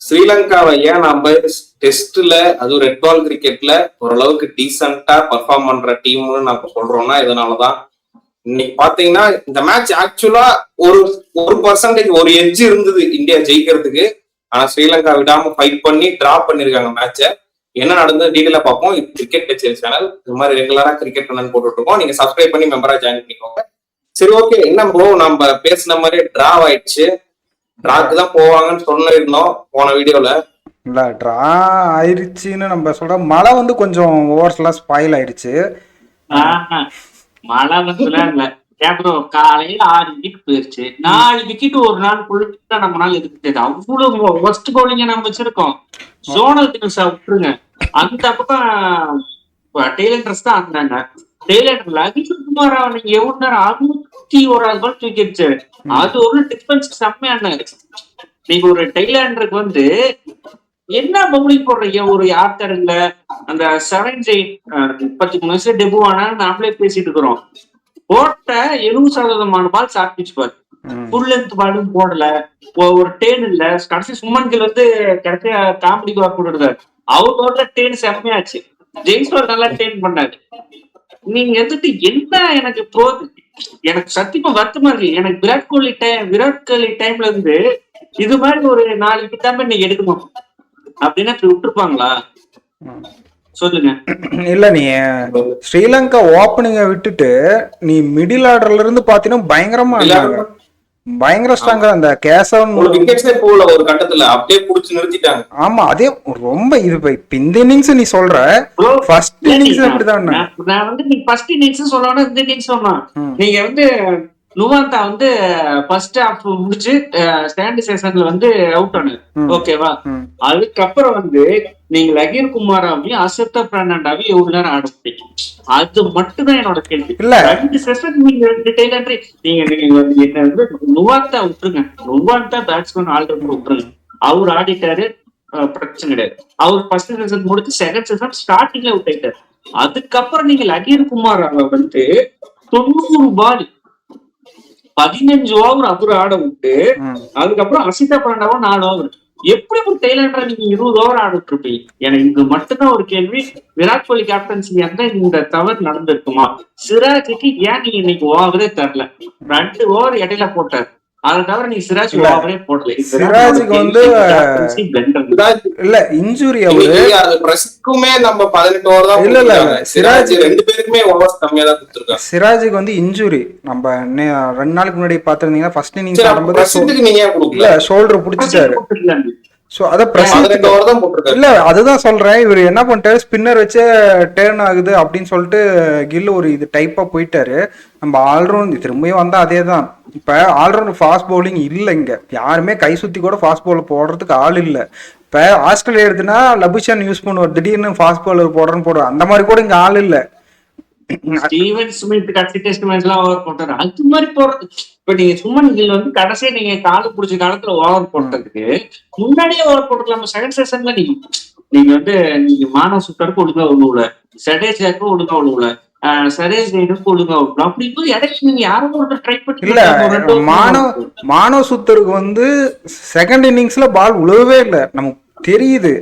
ஸ்ரீலங்காவை ஏன் நம்ம டெஸ்ட்ல அதுவும் ரெட் பால் கிரிக்கெட்ல ஓரளவுக்கு டீசெண்டா பர்ஃபார்ம் பண்ற டீம்னு நம்ம சொல்றோம்னா இதனாலதான். இன்னைக்கு பாத்தீங்கன்னா இந்த மேட்ச் ஆக்சுவலா ஒரு ஒரு பர்சன்டேஜ் ஒரு எட்ஜ் இருந்தது இந்தியா ஜெயிக்கிறதுக்கு. ஆனா ஸ்ரீலங்கா விடாம ஃபைட் பண்ணி டிரா பண்ணிருக்காங்க மேட்சை. என்ன நடந்தது டீட்டெயிலா பார்ப்போம். இது கிரிக்கெட் கச்சேரி சேனல். இது மாதிரி ரெகுலரா கிரிக்கெட் கண்ணன் போட்டுட்டு இருக்கோம். நீங்க சப்ஸ்கிரைப் பண்ணி மெம்பரா ஜாயின் பண்ணிக்கோங்க. சரி, ஓகே. என்ன ப்ரோ, நம்ம பேசின மாதிரி டிரா ஆயிடுச்சு. டிராக்கு தான் போவாங்கன்னு சொல்லிருந்தோம் போன வீடியோல. இல்ல ட்ரா ஆயிடுச்சுன்னு நம்ம சொல்றோம். மழை வந்து கொஞ்சம் ஓவர்ஸ்லாம் ஸ்பாயில் ஆயிடுச்சு. மழை வந்துலாம் இல்ல ப்ரோ. காலையில 6 விக்கெட் போயிருச்சு. 4 விக்கெட் ஒரு நாள் ஃபுல்லா நம்மளால எதிர்த்து அவ்வளவு ஃபர்ஸ்ட் பவுலிங்க நம்ம வச்சிருக்கோம். சோனல் தினசா விட்டுருங்க. அந்த பக்கம் டெய்லண்டர்ஸ் தான் இருந்தாங்க. டெய்லண்டர்ல அகில்குமார் நீங்க எவ்வளவு நேரம் 61 பால் தூக்கிடுச்சு. அது ஒரு டிஃபென்ஸ் செம்மையான. நீங்க ஒரு டெய்லண்டருக்கு வந்து என்ன பவுலிங் போடுறீங்க? ஒரு யார்கர் இல்ல அந்த 33 வயசு டெபு ஆனா நாமளே பேசிட்டு இருக்கிறோம். போட்ட 70% பால் சாப்பிச்சு பாரு. ஃபுல் லென்த் பாலும் போடல. ஒரு டேன் இல்ல. கடைசி சுமன் கில் வந்து கடைசியா காமெடிக்கு ஒர்க் போட்டுருக்காரு. அவரோட டேன் செம்மையாச்சு. ஜெயின்ஸ்வர் நல்லா டேன் பண்ணாரு. நீங்க வந்துட்டு என்ன எனக்கு எனக்கு சத்தியமா வருத்தமா இருக்கு. எனக்கு விராட் கோலி டைம்ல இருந்து இது மாதிரி ஒரு 4 விக்கெட் இன்னைக்கு எடுக்கணும் அப்படின்னா விட்டுருப்பாங்களா சொல்லுங்க. இல்ல நீ ஸ்ரீலங்கா ஓப்பனிங்க விட்டுட்டு நீ மிடில் ஆர்டர்ல இருந்து பாத்தீங்கன்னா பயங்கரமா இருந்தாங்க. பயங்கர ஸ்ட்ராங்கா அந்த கேசவன் ஒரு கட்டத்துல அப்படியே புடிச்சு நிறுத்திட்டாங்க. ஆமா, அதே ரொம்ப இது இந்த இன்னிங்ஸ் நீ சொல்ற ஃபர்ஸ்ட் இன்னிங்ஸ் அப்படிதான். நான் வந்து நீ ஃபர்ஸ்ட் இன்னிங்ஸ் சொல்லணும், இந்த இன்னிங்ஸ் சொல்லணும். நீங்க வந்து நுவாந்தா வந்து ஃபர்ஸ்ட் ஹாஃப் முடிச்சு ஸ்டாண்ட் செஷன்ல வந்து அவுட் ஆனது ஓகேவா. அதுக்கப்புறம் வந்து நீங்க லகீர் குமாராவையும் அசப்தா பெர்னாண்டாவையும் எவ்வளவு நேரம் ஆட முடியும்? அது மட்டும்தான் என்னோட கேள்வி. 2 செஷன் நீங்க 2 டெய்லண்டரி நீங்க என்ன வந்து நுவாந்தா விட்டுருங்க. நுவாந்தா பேட்ஸ்மேன் ஆல்ரவுண்டர் விட்டுருங்க. அவர் ஆடிட்டாரு, பிரச்சனை கிடையாது. அவர் ஃபர்ஸ்ட் செஷன் முடிச்சு செகண்ட் செஷன் ஸ்டார்டிங்ல அவுட் ஆயிட்டாரு. அதுக்கப்புறம் நீங்க லகீர் குமாராவை வந்து 90 பால் 15 ஓவர் அவரு ஆட விட்டு அதுக்கப்புறம் அசிதா பெர்னாண்டாவும் 4 ஓவர். எப்படி ஒரு டெய்லண்டர் நீங்க 20 ஓவர் ஆட விட்டுருப்பீங்க? எனக்கு இது மட்டும்தான் ஒரு கேள்வி. விராட் கோலி கேப்டன்சி இருந்தா இந்த தவறு நடந்திருக்குமா? சிராஜுக்கு ஏன் நீங்க இன்னைக்கு ஓவரே தரல? 2 ஓவர் இடையில போட்டார். அதை தவிர நீ சிராஜ் ஓவரே போடல. சிராஜுக்கு வந்து இல்ல இன்ஜுரி நம்ம 18 ஓவர் தான். இல்ல சிராஜ் 2 பேருக்குமே ஓவர்ஸ் கம்மியா தான் கொடுத்திருக்காங்க. சிராஜுக்கு வந்து இன்ஜுரி. நம்ம 2 நாளுக்கு முன்னாடி பாத்துருந்தீங்கன்னா ஃபர்ஸ்ட் இன்னிங்ஸ் ஆடும்போது இல்ல ஷோல்டர் புடிச்சிட்டாரு. சோ அத இல்ல அதுதான் சொல்றேன். இவர் என்ன பண்ணிட்டாரு, ஸ்பின்னர் வச்சு டேர்ன் ஆகுது அப்படின்னு சொல்லிட்டு கில் ஒரு இது டைப்பா போயிட்டாரு. நம்ம ஆல்ரவுண்ட் திரும்பியும் வந்தா அதே தான். இப்ப ஆல்ரவுண்ட் ஃபாஸ்ட் பவுலிங் இல்ல இங்க. யாருமே கை சுத்தி கூட ஃபாஸ்ட் பவுலர் போடுறதுக்கு ஆள் இல்ல. இப்ப ஆஸ்திரேலியா எடுத்துனா லபுஷன் யூஸ் பண்ணுவார், திடீர்னு ஃபாஸ்ட் பவுலர் போடுறேன்னு போடுவார். அந்த மாதிரி கூட இங்க ஆள் இல்ல. ஸ்டீவன் ஸ்மித் கடைசி டெஸ்ட் மேட்ச்லாம் ஓவர் போட்டாரு. அது மாதிரி போடுறது. இப்ப நீங்க சுமன் கில் வந்து கடைசியா நீங்க காலு பிடிச்ச காலத்துல ஓவர் போட்டதுக்கு முன்னாடியே ஓவர் போட்டுக்கலாம். செகண்ட் செஷன்ல நீங்க வந்து நீங்க மானவ சுட்டருக்கு ஒழுங்கா ஒழுங்குல, சடேஜாக்கு ஒழுங்கா ஒழுங்குல, சரேஜ் ரைடுக்கு ஒழுங்கா ஒழுங்கலாம். அப்படி போய் இடைக்கு நீங்க யாரும் ஒரு ட்ரை பண்ணி இல்ல. மானவ சுத்தருக்கு வந்து செகண்ட் இன்னிங்ஸ்ல பால் உழவே இல்லை, நமக்கு தெரியுது.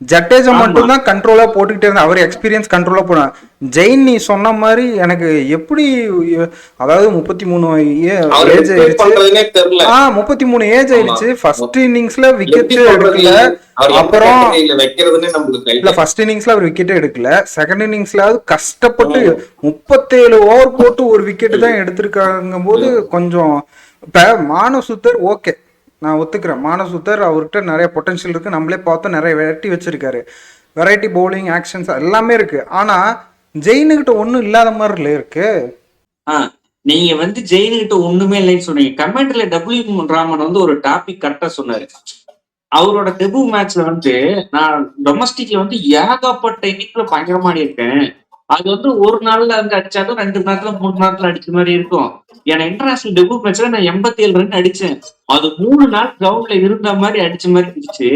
ஜட்டேஜா மட்டும் தான் கண்ட்ரோலா போட்டுக்கிட்டே இருந்தா. அவர் எக்ஸ்பீரியன்ஸ் கண்ட்ரோலா போனா. ஜெயின் நீ சொன்ன மாதிரி எனக்கு எப்படி, அதாவது 33 ஏஜ் ஆயிடுச்சு. 33 ஏஜ் ஆயிடுச்சு. ஃபர்ஸ்ட் இன்னிங்ஸ்ல விக்கெட் எடுக்கல. அப்புறம் இல்ல ஃபர்ஸ்ட் இன்னிங்ஸ்ல அவர் விக்கெட்டே எடுக்கல. செகண்ட் இன்னிங்ஸ்ல கஷ்டப்பட்டு 37 ஓவர் போட்டு ஒரு விக்கெட் தான் எடுத்திருக்காங்க போது கொஞ்சம். இப்ப மானவ சுத்தர் ஓகே, நான் ஒத்துக்கிறேன். மானவ சுத்தர் அவர்கிட்ட நிறைய பொட்டன்ஷியல் இருக்கு. நம்மளே பார்த்தோம், நிறைய வெரைட்டி வச்சிருக்காரு. வெரைட்டி பவுலிங் ஆக்ஷன்ஸ் எல்லாமே இருக்கு. ஆனா ஜெயினுகிட்ட ஒண்ணும் இல்லாத மாதிரி இருக்கு. நீங்க வந்து ஜெயினுகிட்ட ஒண்ணுமே இல்லைன்னு சொன்னீங்க. கமெண்ட்ல டபிள்யூ ராமன் வந்து ஒரு டாபிக் கரெக்டா சொன்னாரு. அவரோட டெபு மேட்ச்ல வந்து நான் டொமஸ்டிக்ல வந்து ஏகப்பட்ட இன்னிங்ஸ்ல பயங்கரமா ஆடி இருக்கேன். அது வந்து ஒரு நாள்ல வந்து அடிச்சாலும் 2 நேரத்துல 3 நேரத்துல அடிச்ச மாதிரி இருக்கும். ஏன்னா இன்டர்நேஷனல் டெபு மேட்ச்ல நான் 87 ரன் அடிச்சேன். அது 3 நாள் கிரவுண்ட்ல இருந்த மாதிரி அடிச்ச மாதிரி இருந்துச்சு.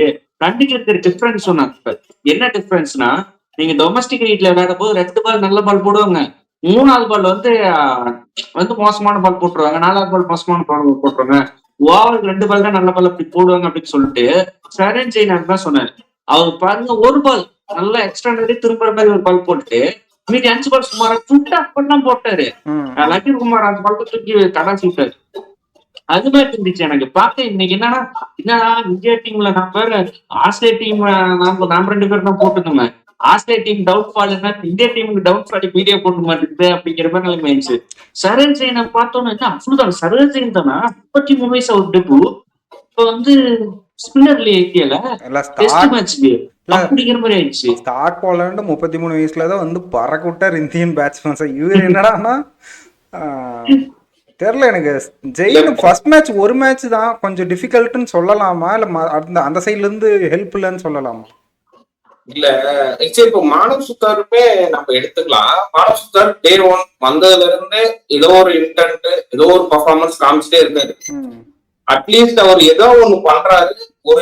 ரெண்டுக்கு இருக்கிற டிஃபரன்ஸ் சொன்னாங்க. என்ன டிஃபரன்ஸ்னா, நீங்க டொமஸ்டிக் ரீட்ல விளையாடும் போது 2 பால் நல்ல பால் போடுவாங்க, 3வது பால் வந்து மோசமான பால் போட்டுருவாங்க, 4வது பால் மோசமான பால் போட்டுருவாங்க. ஓவர் 2 பால் தான் நல்ல பால் அப்படி போடுவாங்க அப்படின்னு சொல்லிட்டு சரண் ஜெயின் தான் சொன்னாரு. அவர் பாருங்க ஒரு பால் நல்லா எக்ஸ்ட்ரா திரும்புற மாதிரி ஒரு பால் போட்டுட்டு மீதி 5 பால் சுமாரா சுட்டா பண்ணலாம் போட்டாரு. லக்கி குமார் அந்த பால் தூக்கி கடாசி விட்டாரு. அது மாதிரி இருந்துச்சு எனக்கு பார்த்து. இன்னைக்கு என்னன்னா இந்தியா டீம்ல நம்ம ஆஸ்திரேலியா டீம் நாம 2 பேர் தான் போட்டுக்கோங்க. Australia team downfall India டீமுக்கு டவுன் ஃபால் மீடியா போட்டு மாட்டேங்குது அப்படிங்கிற மாதிரி நிலைமை ஆயிடுச்சு. சரண் ஜெயினை பார்த்தோம்னா என்ன அவ்வளவுதான். சரண் ஜெயின் தானா 33 வயசு அவர் டெபு. இப்ப ஸ்பின்னர்ல ஏத்தியல டெஸ்ட் மேட்ச்க்கு அப்படிங்கிற மாதிரி ஆயிடுச்சு. ஸ்டார்ட் போலாண்டு 33 வயசுலதான் பறக்க விட்டார் இந்தியன் பேட்ஸ்மேன்ஸ். இவர் என்னடான்னா தெரியல எனக்கு. ஜெயின் ஃபர்ஸ்ட் மேட்ச் ஒரு மேட்ச் தான் கொஞ்சம் டிஃபிகல்ட்னு சொல்லலாமா, இல்ல அந்த சைட்ல இருந்து ஹெல்ப் இல்லைன்னு சொல்லலாமா? இல்ல சரி, இப்போ மானவ் சுத்தாருமே நம்ம எடுத்துக்கலாம். மானவ் சுத்தார் டே 1 வந்ததுல இருந்து ஏதோ ஒரு இன்டென்ட் ஏதோ ஒரு பெர்ஃபார்மன்ஸ் காமிச்சிட்டே இருக்காரு. அட்லீஸ்ட் அவர் ஏதோ ஒண்ணு பண்றாரு. ஒரு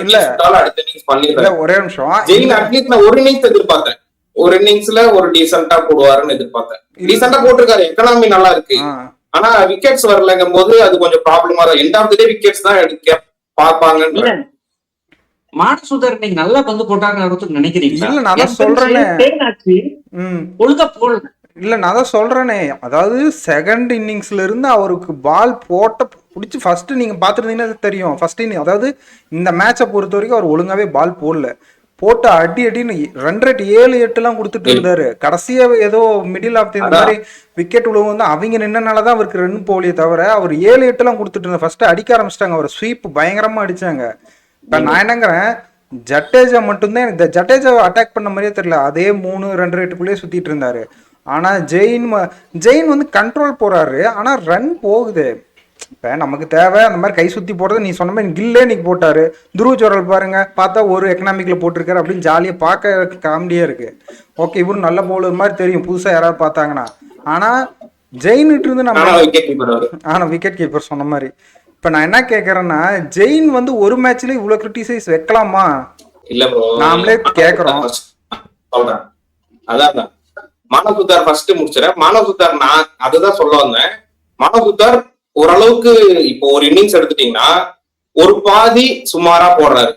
அடுத்த இன்னிங்ஸ் பண்ணிடுறாரு. ஒரே நிமிஷம், ஜெயின் அட்லீஸ்ட் நான் ஒரு இன்னிங்ஸ் எதிர்பார்த்தேன். ஒரு இன்னிங்ஸ்ல ஒரு டீசென்டா போடுவாருன்னு எதிர்பார்த்தேன். டீசென்டா போட்டிருக்காரு, எக்கனாமி நல்லா இருக்கு. ஆனா விக்கெட்ஸ் வரலங்கும் போது அது கொஞ்சம் ப்ராப்ளமா தான். End of the day wickets தான் எடுக்க பாப்பாங்க. மானசுதர் நீங்க நல்லா பந்து போட்டாருன்னு நினைக்கிறீங்க? இல்ல நான் தான் சொல்றேனே, ஒழுங்கா போடல. இல்ல நான் தான் சொல்றேனே, அதாவது செகண்ட் இன்னிங்ஸ்ல இருந்து அவருக்கு பால் போட்ட பிடிச்சி ஃபர்ஸ்ட் நீங்க பாத்துருந்தீங்கன்னா தெரியும். ஃபர்ஸ்ட் இன்னிங் அதாவது இந்த மேட்சை பொறுத்த வரைக்கும் அவர் ஒழுங்காவே பால் போடல. போட்டு அடின்னு ரன் ரேட் 7-8 கொடுத்துட்டு இருந்தாரு. கடைசியா ஏதோ மிடில் ஆஃப் இந்த மாதிரி விக்கெட் விழுவும் வந்து அவங்க நின்னனாலதான் அவருக்கு ரன் போலியே தவிர அவர் 7-8 கொடுத்துட்டு இருந்தார். ஃபர்ஸ்ட் அடிக்க ஆரம்பிச்சிட்டாங்க. அவர் ஸ்வீப் பயங்கரமா அடிச்சாங்க. இப்ப நான் என்னங்கிறேன், ஜட்டேஜா மட்டும்தான் எனக்கு ஜட்டேஜா அட்டாக் பண்ண மாதிரியே தெரியல. அதே 3 ரன் ரேட்டுக்குள்ளேயே சுத்திட்டு இருந்தாரு. ஆனா ஜெயின் கண்ட்ரோல் போறாரு. ஆனா ரன் போகுது. இப்ப நமக்கு தேவை அந்த மாதிரி கை சுத்தி போடுறது. நீ சொன்ன மாதிரி கில்லே நீங்க போட்டாரு. துருவ ஜோரல் பாருங்க, பார்த்தா ஒரு எக்கனாமிக்ல போட்டிருக்காரு அப்படின்னு ஜாலியா பார்க்க காமெடியா இருக்கு. ஓகே, இவரு நல்ல பவுலர் மாதிரி தெரியும் புதுசா யாராவது பார்த்தாங்கன்னா. ஆனா ஜெயின்ட்டு இருந்து நம்ம விக்கெட் கீப்பர் சொன்ன மாதிரி. இப்ப நான் என்ன கேக்குறேன்னா, ஜெயின் ஒரு மேட்ச்ல இவ்வளவு கிரிட்டிசைஸ் வைக்கலாமா? இல்ல ப்ரோ, நாமளே கேக்குறோம். அதான் மானவ் சுத்தார் ஃபர்ஸ்ட் முடிச்சிடறேன். மானவ் சுத்தார் நான் அதுதான் சொல்ல வந்தேன். மானவ் சுத்தார் ஓரளவுக்கு இப்போ ஒரு இன்னிங்ஸ் எடுத்துட்டீங்கன்னா ஒரு பாதி சுமாரா போடுறாரு.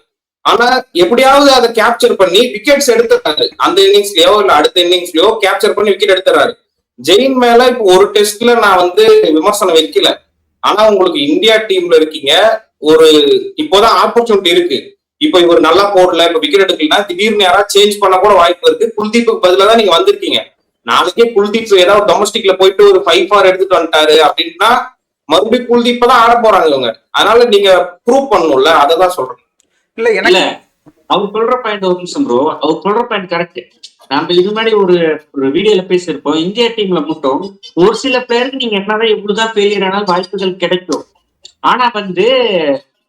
ஆனா எப்படியாவது அதை கேப்சர் பண்ணி விக்கெட்ஸ் எடுத்துறாரு. அந்த இன்னிங்ஸ்லயோ இல்ல அடுத்த இன்னிங்ஸ்லயோ கேப்சர் பண்ணி விக்கெட் எடுத்துறாரு. ஜெயின் மேல இப்போ ஒரு டெஸ்ட்ல நான் விமர்சனம் வைக்கல. ஆனா உங்களுக்கு இந்தியா டீம்ல இருக்கீங்க, ஒரு இப்போதான் ஆப்பர்ச்சுனிட்டி இருக்கு. இப்ப இவர் நல்லா போடல, இப்ப விக்கெட் எடுக்கலன்னா திடீர்னு யாராவது சேஞ்ச் பண்ண கூட வாய்ப்பு இருக்கு. குல்தீப்புக்கு பதிலா தான் நீங்க வந்திருக்கீங்க. நாளைக்கே குல்தீப் ஏதாவது டொமஸ்டிக்ல போயிட்டு ஒரு 5 எடுத்துட்டு வந்துட்டாரு அப்படின்னா மறுபடியும் குல்தீப் தான் ஆட போறாங்க இவங்க. அதனால நீங்க ப்ரூவ் பண்ணணும்ல, அததான் சொல்றேன். இல்ல அவர் சொல்ற பாயிண்ட் ஒரு நிமிஷம் ப்ரோ, அவர் சொல்ற பாயிண்ட் கரெக்ட். நம்ம இது மாதிரி ஒரு வீடியோல பேசியிருப்போம். இந்தியா டீம்ல மட்டும் ஒரு சில பேருக்கு நீங்க என்னதான் இவ்வளவுதான் ஃபெயிலியர் ஆனாலும் வாய்ப்புகள் கிடைக்கும். ஆனா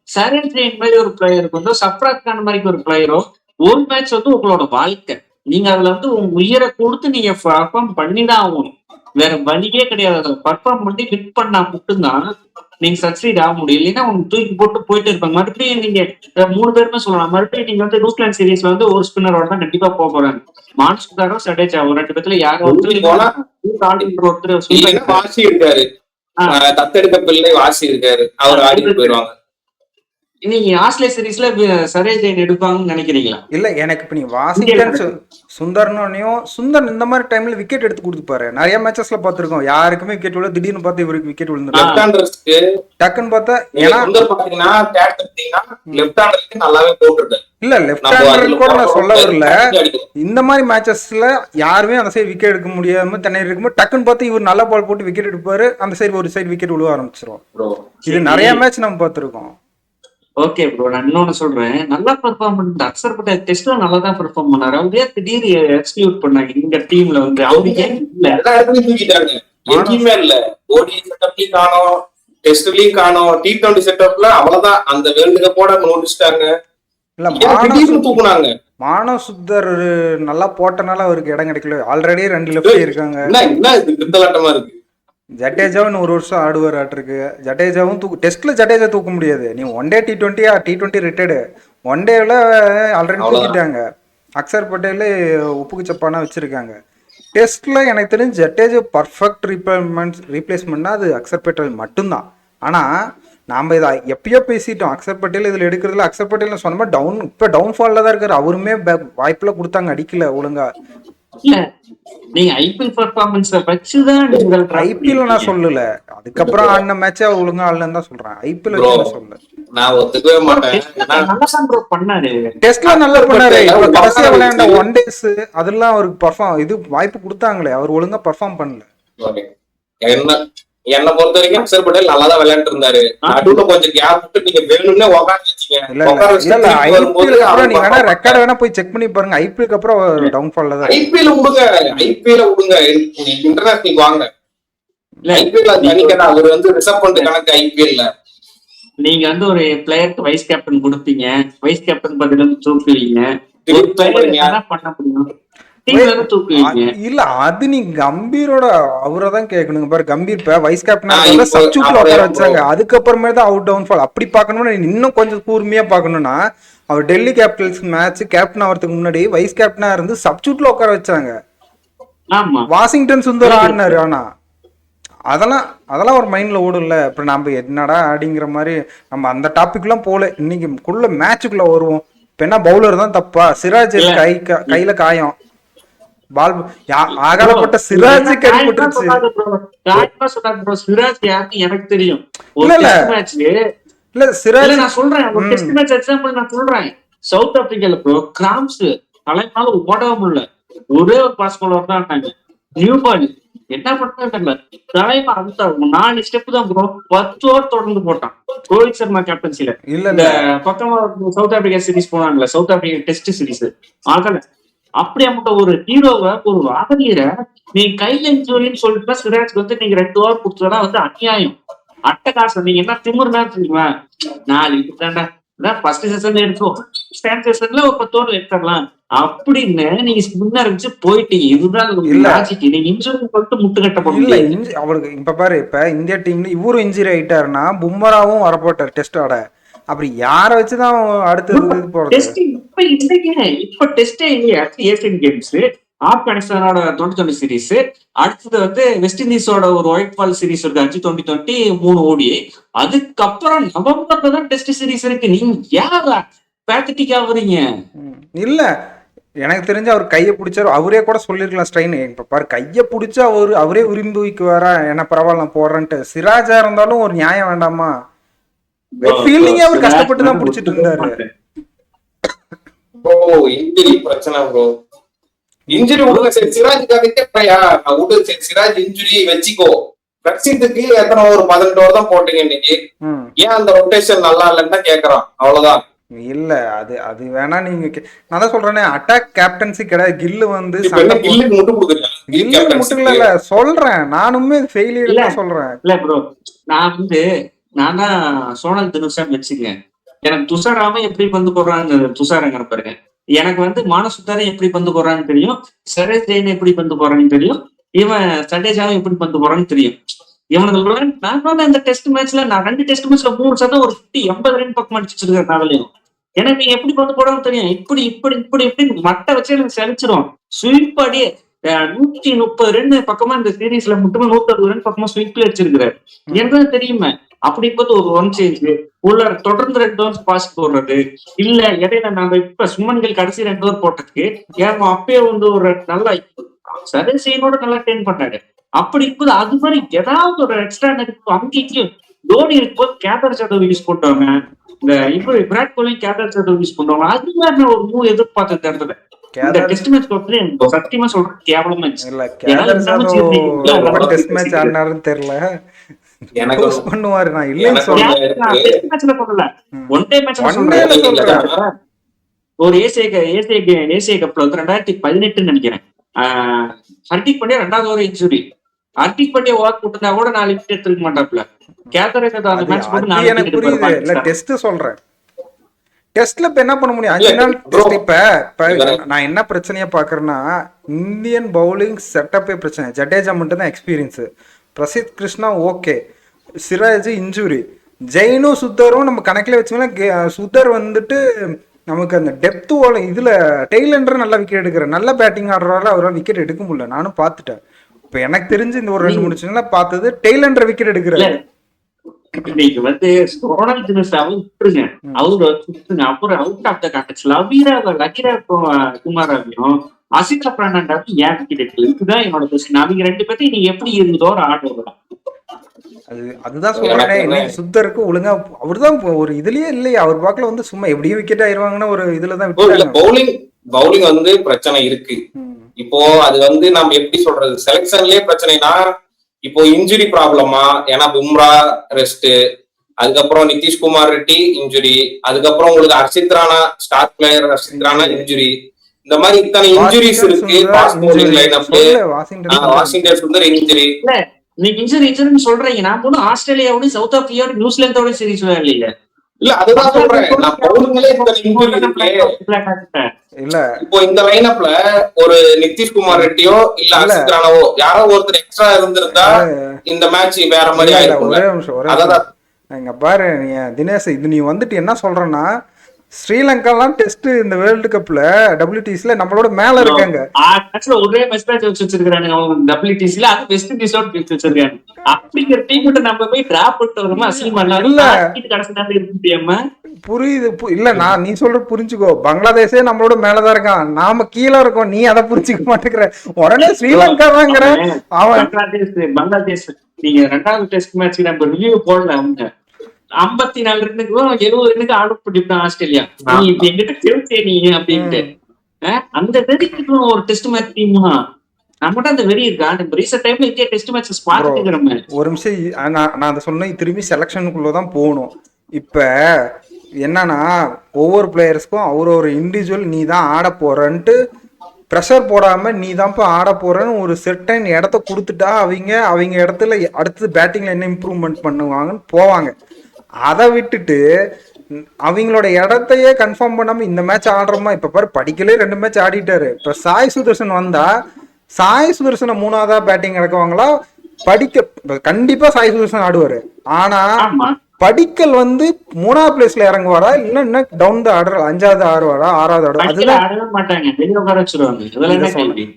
சரண் ஜெயின் மாதிரி ஒரு பிளேயருக்கு சப்ராத் கான் மாதிரி ஒரு பிளேயரோ ஒரு மேட்ச் உங்களோட வாழ்க்கை. நீங்க அதுல உங்க உயிரை கொடுத்து நீங்க பர்ஃபார்ம் பண்ணிதான் ஆகணும். வேற வழியே கிடையாது. அதை பர்ஃபார்ம் பண்ணி ஹிட் பண்ணா மட்டும்தான் நீங்க சக்சீட் ஆக முடியும். இல்லைன்னா உங்க தூக்கி போட்டு போயிட்டு இருப்பாங்க. மறுபடியும் நீங்க 3 பேருமே சொல்லலாம். மறுபடியும் நீங்க நியூசிலாந்து சீரீஸ்ல ஒரு ஸ்பின்னரோட தான் கண்டிப்பா போக போறாங்க. மான்சுதாரோ சடேஜா 2 பேத்துல யாரோ ஒருத்தர் வாசி இருக்காரு, தத்தெடுக்க பிள்ளை வாசி இருக்காரு, அவர் ஆடிட்டு போயிடுவாங்க. நீங்க ஆஸ்திரேலியா சீரீஸ்ல சரண் ஜெயின் எடுப்பாங்கன்னு நினைக்கிறீங்களா? இல்ல எனக்கு இப்ப நீ வாஷிங்டன் சுந்தர்னையும் சுந்தர் இந்த மாதிரி டைம்ல விக்கெட் எடுத்து கொடுத்துப்பாரு. நிறைய மேட்சஸ்ல பாத்துருக்கோம், யாருக்குமே விக்கெட் விழு, திடீர்னு பார்த்து இவருக்கு விக்கெட் விழுந்துருக்கு. டக்குன்னு பார்த்தா நல்லாவே போட்டுருக்கு. இல்ல லெஃப்ட் ஹேண்டர் கூட நான் சொல்ல வரல. இந்த மாதிரி மேட்சஸ்ல யாருமே அந்த சைடு விக்கெட் எடுக்க முடியாம தண்ணீர் இருக்கும்போது டக்குன்னு பார்த்து இவர் நல்ல பால் போட்டு விக்கெட் எடுப்பாரு. அந்த சைடு ஒரு சைடு விக்கெட் விழுவ ஆரம்பிச்சிரும். இது நிறைய மேட்ச் நம்ம பாத்துருக்கோம். ஓகே ப்ரோ, நான் இன்னொன்னு சொல்றேன். நல்லா பெர்ஃபார்ம் பண்ணிட்டு அக்சர் பட்டேல் டெஸ்ட்ல நல்லா தான் பெர்ஃபார்ம் பண்ணாரு. அவரே திடீர்னு எக்ஸ்க்ளூட் பண்ணாங்க இந்த டீம்ல அவருக்கு எல்லா இடத்துலயும் தூக்கிட்டாங்க. எங்கேயுமே இல்ல, ஓடி செட்டப்லயும் காணோம், டெஸ்ட்லயும் காணோம், T20 செட்டப்ல அவ்வளவுதான். அந்த வேர்ல்டு கப்போட நோட்டிச்சிட்டாங்க. இல்ல தூக்குனாங்க. மானவ் சுத்தர் நல்லா போட்டனால அவருக்கு இடம் கிடைக்கல. ஆல்ரெடி 2 லெஃப்ட் இருக்காங்க. என்ன இது கிண்டலாட்டமா இருக்கு. ஜடேஜாவும் 1 வருஷம் ஆடுவார் ஆட்டிருக்கு. ஜடேஜாவும் டெஸ்ட்ல ஜடேஜா தூக்க முடியாது. நீ one day T20 retired. One டேல ஆல்ரெடி தூக்கிட்டாங்க. அக்சர் பட்டேல் உப்புக்கு சப்பானா வச்சிருக்காங்க. டெஸ்ட்ல எனக்கு தெரிஞ்சு ஜடேஜா பர்ஃபெக்ட் ரீப்ளேஸ்மெண்ட்னா அது அக்சர் பட்டேல் மட்டும்தான். ஆனா நாம இதை எப்பயோ பேசிட்டோம். அக்ஷர் பட்டேல் இதுல எடுக்கிறதுல அக்ஷர் பட்டேல் சொன்ன மாதிரி இப்ப டவுன்ஃபால்ல தான் இருக்காரு. அவருமே வாய்ப்புல கொடுத்தாங்க, அடிக்கல ஒழுங்கா. இல்ல நீங்க ஐபிஎல் பெர்ஃபார்மன்ஸ வச்சுதான் நீங்கள் ஐபிஎல் நான் சொல்லல, அதுக்கப்புறம் ஆடின மேட்சே அவர் ஒழுங்கா ஆடலன்னு தான் சொல்றேன். ஐபிஎல் Bro, வச்சு சொல்லல. நான் ஒத்துக்கவே மாட்டேன். நல்லதான் ப்ரோ பண்ணாரு. டெஸ்ட்ல நல்லா பண்ணாரு. இப்ப அவர் கடைசியா performance விளையாண்ட ஒன் டேஸ் அதெல்லாம் அவருக்கு இது வாய்ப்பு கொடுத்தாங்களே, அவர் ஒழுங்கா பெர்ஃபார்ம் பண்ணல. Okay. என்ன பொறுத்த வரைக்கும் அக்ஷர் பட்டேல் நல்லா தான் விளையாண்டு இருந்தாரு. நடுவுல கொஞ்சம் கேப் விட்டு நீங்க வேணும்னே உட்கார வச்சீங்க. இல்ல ஐபிஎல் அப்புறம் நீங்க வேணா ரெக்கார்ட் வேணா போய் செக் பண்ணி பாருங்க. ஐபிஎல்க்கு அப்புறம் டவுன்ஃபால்ல தான். ஐபிஎல் விடுங்க, இன்டர்நேஷனல் வாங்க. ஐபிஎல் தனிக்கடா, அவர் வந்து ரிசர்வ் பண்ணிட்டு கணக்கு ஐபிஎல்ல. நீங்க வந்து ஒரு பிளேயருக்கு வைஸ் கேப்டன் கொடுப்பீங்க, வைஸ் கேப்டன் பதில தூக்குவீங்க. ஒரு பிளேயர் என்ன பண்ண முடியும்? இல்ல அது நீங்க கம்பீரோட அவரை தான் கேட்கணுங்க. பாரு கம்பீர் இப்ப வைஸ் கேப்டனா சப்ஸ்டியூட்ல உட்கார வச்சாங்க, அதுக்கப்புறமே தான் அவுட் டவுன்ஃபால். அப்படி பாக்கணும்னா இன்னும் கொஞ்சம் கூர்மையா பாக்கணும்னா அவர் டெல்லி கேபிட்டல்ஸ் மேட்ச் கேப்டன் ஆகிறதுக்கு முன்னாடி வைஸ் கேப்டனா இருந்து சப்ஸ்டியூட்ல உட்கார வச்சாங்க. வாஷிங்டன் சுந்தர் ஆடினாரு. ஆனா அதெல்லாம் ஒரு மைண்ட்ல ஓடும்ல. இப்ப நம்ம என்னடா அப்படிங்கிற மாதிரி நம்ம அந்த டாபிக் எல்லாம் போல. இன்னைக்குள்ள மேட்சுக்குள்ள வருவோம். இப்ப என்ன பவுலர் தான் தப்பா? சிராஜ் கையில காயம், பால் ஆகப்பட்ட சிராஜ் கடிபட்டுருச்சு. சிராஜ் யாருன்னு எனக்கு தெரியும். இல்ல சிராஜ் நான் சொல்றேன், ஒரு டெஸ்ட் மேட்ச் எக்ஸாம்பிள் நான் சொல்றேன். சவுத் ஆப்பிரிக்கால ப்ரோ கிராம்ஸ் தலைனால ஓடவே முடியல. ஒரே ஒரு பாஸ் பாலர் தான் ஆட்டாங்க. நியூ பால் என்ன பண்ண தலைவா அந்த 4 ஸ்டெப் தான் ப்ரோ 10 ஓவர் தொடர்ந்து போட்டான் ரோஹித் சர்மா கேப்டன்சில. இந்த பக்கமா சவுத் ஆப்பிரிக்கா சீரீஸ் போனாங்கல்ல, சவுத் ஆப்பிரிக்கா டெஸ்ட் சீரீஸ் ஆகல. அப்படியாப்பட்ட ஒரு ஹீரோவை, ஒரு வாரியரை நீ கையில இன்ஜூரின்னு சொல்லிட்டு சிராஜ் வந்து நீங்க 2 ஓவர் கொடுத்தா வந்து அநியாயம், அட்டகாசம். நீங்க என்ன திமுறா தெரியுமா? 4 தாண்டா ஃபர்ஸ்ட் செஷன்ல எடுத்தோம், செகண்ட் செஷன்ல ஒரு 10 ஓவர் எடுத்துடலாம் அப்படின்னு நீங்க முன்னாடி வச்சு போயிட்டீங்க. இதுதான் லாஜிக். நீங்க இன்ஜூரி சொல்லிட்டு முட்டுக்கட்ட போடல. அவருக்கு இப்ப பாரு, இப்ப இந்தியா டீம்ல இவரும் இன்ஜுரி ஆயிட்டாருன்னா பும்ராவும் வரப்போட்டார் டெஸ்ட் ஆட. அப்படி யார வச்சுதான் அடுத்தது போறது? இப்ப டெஸ்டே இல்லையா? ஏசியன் கேம்ஸ், ஆப்கானிஸ்தானோட 2020 சீரீஸ், அடுத்தது வந்து வெஸ்ட் இண்டீஸோட ஒரு ஒயிட் பால் சீரீஸ் இருக்கு 5 2020 3 ஓடிஐ. அதுக்கப்புறம் நவம்பர்ல தான் டெஸ்ட் சீரீஸ் இருக்கு. நீங்க யாரா பேத்தட்டிக்கா வரீங்க? இல்ல எனக்கு தெரிஞ்சு அவர் கையை பிடிச்சாரு. அவரே கூட சொல்லிருக்கலாம் ஸ்ட்ரெயின். இப்ப பாரு கையை பிடிச்சா அவரே விரும்பி வரா, என்ன பரவாயில்ல நான் போடுறேன்ட்டு. சிராஜா இருந்தாலும் ஒரு நியாயம் வேண்டாமா? ஃபீல்டிங்கே அவர் கஷ்டப்பட்டு தான் பிடிச்சிட்டு இருந்தாரு. இன்ஜுரி பிரச்சனை ப்ரோ. இன்ஜுரி விடுங்க, சரி சிராஜுக்கு விக்கெட்யா நான் விடு, சரி சிராஜ் இன்ஜுரி வச்சுக்கோ. ரக்ஷித்துக்கு எத்தனை ஒரு 18 ஓவர் தான் போட்டீங்க இன்னைக்கு, ஏன் அந்த ரொட்டேஷன் நல்லா இல்லைன்னு தான் கேக்குறான், அவ்வளவுதான். இல்ல அது வேணா நீங்க நான் தான் சொல்றேனே, அட்டாக் கேப்டன்சி கிடையாது. கில்லு வந்து கில்லுக்கு முட்டு கொடுக்குறேன் இல்ல சொல்றேன், நானுமே ஃபெயிலியர் தான் சொல்றேன். இல்ல ப்ரோ, நான் தான் சோனல் தினுஷான்னு வச்சுக்கேன். எனக்கு துஷாராம எப்படி பந்து போடுறான்னு துஷாரங்க பாருங்க. எனக்கு வந்து மானசுத்தாரை எப்படி பந்து போடுறான்னு தெரியும், சரேஷ் ஜெயின் எப்படி பந்து போறான்னு தெரியும், இவன் சண்டேஜாவும் எப்படி பந்து போறான்னு தெரியும். இவனுக்கு நான் இந்த டெஸ்ட் மேட்ச்ல நான் 2 டெஸ்ட் மேட்ச்ல 3 சதம் ஒரு 50 ரன் பக்கம் அடிச்சிருக்கேன் நாவலையும். எனக்கு நீங்க எப்படி பந்து போடணும்னு தெரியும். இப்படி இப்படி இப்படி இப்படி மட்டை வச்சு எனக்கு செழிச்சிடும். ஸ்வீப் அடியே 130 ரன் பக்கமா இந்த சீரீஸ்ல மட்டுமே 160 ரன் பக்கமா ஸ்வீப்ல அடிச்சிருக்கிறாரு. எனக்கு தெரியுமே. அப்படி பார்த்து ஒரு 1 சேஞ்ச் உள்ள தொடர்ந்து 2 ஓவர் பாஸ் போடுறது இல்ல. இடையில நாம இப்ப சுமன்கள் கடைசி 2 ஓவர் போட்டதுக்கு ஏமா அப்பயே வந்து ஒரு நல்ல சதேசையோட நல்லா ட்ரெயின் பண்ணாரு. அப்படி இருக்குது. அது மாதிரி ஏதாவது ஒரு எக்ஸ்ட்ரா நெகட்டிவ் அங்கேயும் தோனி இருக்கும்போது கேதர் ஜாதவ் யூஸ் பண்ணுவாங்க, இந்த இப்ப விராட் கோலி கேதர் ஜாதவ் யூஸ் பண்ணுவாங்க. அது மாதிரி ஒரு மூவ் எதிர்பார்த்து இருந்தது. இந்த டெஸ்ட் மேட்ச் பொறுத்து எனக்கு சத்தியமா சொல்றேன் கேவலமா டெஸ்ட் மேட்ச் ஆடினாருன்னு தெரியல. எனக்கு பண்ணுவாரு, நான் இல்லைன்னு சொல்லல. ஒன் டே மேட்ச் சொல்றேன். ஒரு ஏசிய கப்ல வந்து 2018 நினைக்கிறேன், ஹர்திக் பாண்டியா 2வது over injury. Hardik Pandya over போட்டுனா கூட 4 விக்கெட் எடுத்துக்க மாட்டாப்ல. கேதர் மேட்ச் போட்டு 4 விக்கெட் புரியுது. இல்ல டெஸ்ட் சொல்றேன். டெஸ்ட்ல இப்ப என்ன பண்ண முடியும்? 5 நாள் டெஸ்ட். இப்ப நான் என்ன பிரச்சனையா பாக்குறேன்னா, இந்தியன் பவுலிங் செட்டப்பே பிரச்சனை. ஜடேஜா மட்டும் தான் experience, Prasidh Krishna okay, Siraj injury, ஜெயினும் சுத்தரும் நம்ம கணக்கில் வச்சுக்கலாம். சுத்தர் வந்துட்டு நமக்கு அந்த டெப்த் இதுல டெய்லண்டர் நல்லா விக்கெட் எடுக்கிற நல்ல பேட்டிங் ஆடுறாரு, அவரால் விக்கெட் எடுக்க முடியல. நானும் பார்த்துட்டேன். இப்ப எனக்கு தெரிஞ்சு இந்த ஒரு 2-3 சின்ன பார்த்தது டெய்லண்டர் விக்கெட் எடுக்கிறாரு. இன்னைக்கு வந்து சோனல் தினசாவை விட்டுருங்க, அவரு விட்டுருங்க. அப்புறம் அவுட் ஆஃப் த கான்டெக்ட் லக்கீரா குமாராவையும் அசிதா பிராண்டாவும் ஏன் விக்கெட் எடுக்கல? இதுதான் என்னோட கொஸ்டின். அவங்க 2 பேர்த்தையும் நீங்க எப்படி இருந்ததோ ஒரு ஆடுறோம். அதுதான் சொல்றேன். இன்னைக்கு சுத்தருக்கு ஒழுங்கா அவர்தான் ஒரு இதுலயே இல்லையா, அவர் பாக்கல வந்து சும்மா எப்படியும் விக்கெட் ஆயிருவாங்கன்னு ஒரு இதுலதான் விட்டாங்க. பவுலிங் வந்து பிரச்சனை இருக்கு. இப்போ அது வந்து நம்ம எப்படி சொல்றது, செலக்ஷன்லயே பிரச்சனைனா இப்போ இன்ஜுரி ப்ராப்ளமா, ஏன்னா பும்ரா ரெஸ்ட், அதுக்கப்புறம் நிதிஷ்குமார் ரெட்டி இன்ஜுரி, அதுக்கப்புறம் உங்களுக்கு Harshit Rana star player Harshit Rana injury, இந்த மாதிரி இத்தனை இன்ஜுரிஸ் இருக்கு. Fast bowling lineup Washington Sundar injury. நீங்க இன்ஜுரின்னு சொல்றீங்க, நான் போன ஆஸ்திரேலியாவோட சவுத் ஆப்பிரிக்காவோட நியூசிலாந்தோட சீரிஸ் இல்லையா? இல்ல அதுதான் சொல்றேன், நான் பவுலிங்லயே இன்ஜுரி இருக்கு. இல்ல இப்போ இந்த லைனப்ல ஒரு நிதிஷ்குமார் ரெட்டியோ இல்ல ஹர்ஷித் ராணாவோ யாரோ ஒருத்தர் எக்ஸ்ட்ரா இருந்திருந்தா இந்த மேட்ச் வேற மாதிரி ஆயிருக்கும். அதான் இங்க பாரு நீ தினேஷ், இது நீ வந்துட்டு என்ன சொல்றேன்னா, ஸ்ரீலங்காலாம் டெஸ்ட் இந்த வேர்ல்டு கப்ல WTCல நம்மளோட மேல இருக்காங்க. ஒரே மேட்ச் வச்சிருக்காங்க WTCல, அது வெஸ்ட் இண்டீஸோட வச்சிருக்காங்க. அப்படிங்கிற டீம் கிட்ட நம்ம போய் டிராப் பண்ணிட்டு வரமா அசிங்கமா இல்ல? கடைசி நேரத்துல இருக்கு புரியுது இல்ல, நான் நீ சொல்ற புரிஞ்சுக்கோ. பங்களாதேஷே நம்மளோட மேலதான் இருக்கான், நாம கீழே இருக்கோம், நீ அதை புரிஞ்சுக்க மாட்டேங்கிற. உடனே ஸ்ரீலங்கா தாங்கிற அவன். பங்களாதேஷ் நீங்க 2வது டெஸ்ட் மேட்ச் நம்ம ரிவ்யூ போடல, அவங்க 54 ரன்னுக்கும் 70 ரன்னுக்கு ஆல் அவுட் பண்ணிட்டான் ஆஸ்திரேலியா. நீ இப்ப எங்கிட்ட தெரிஞ்சே நீ அப்படின்ட்டு அந்த வெறிக்கு ஒரு டெஸ்ட் மேட்ச் டீமா நம்மகிட்ட அந்த வெறி இருக்கா? நம்ம ரீசெண்ட் டைம்ல இந்தியா டெஸ்ட் மேட்சஸ் பாத்துக்கிறோமே. ஒரு நிமிஷம் நான் அதை சொன்னேன், திரும்பி செலக்ஷனுக்குள்ளதான் போகணும். இப்ப என்னன்னா ஒவ்வொரு பிளேயர்ஸ்க்கும் ஒரு இண்டிவிஜுவல் நீ தான் ஆட போறன்ட்டு ப்ரெஷர் போடாம நீ தான்ப்பா ஆட போறன்னு ஒரு செட்டன் இடத்த கொடுத்துட்டா அவங்க இடத்துல அடுத்தது பேட்டிங்ல என்ன இம்ப்ரூவ்மெண்ட் பண்ணுவாங்கன்னு போவாங்க. அதை விட்டுட்டு அவங்களோட இடத்தையே கன்ஃபார்ம் பண்ணாம இந்த மேட்ச் ஆடுறோமா. இப்ப பாரு படிக்கலே 2 மேட்ச் ஆடிட்டாரு. இப்ப சாய் சுதர்சன் வந்தா சாய் சுதர்சனை 3ஆவதா பேட்டிங் இறக்குவாங்களா? கண்டிப்பா சாய் சுதர்சன் ஆடுவாரு. ஆனா படிக்கல் வந்து 3ஆவது பிளேஸ்ல இறங்குவாரா இல்ல டவுன் த ஆர்டர் 5ஆவது ஆடுவாரா 6ஆவது ஆடுவாரா? அதுதான்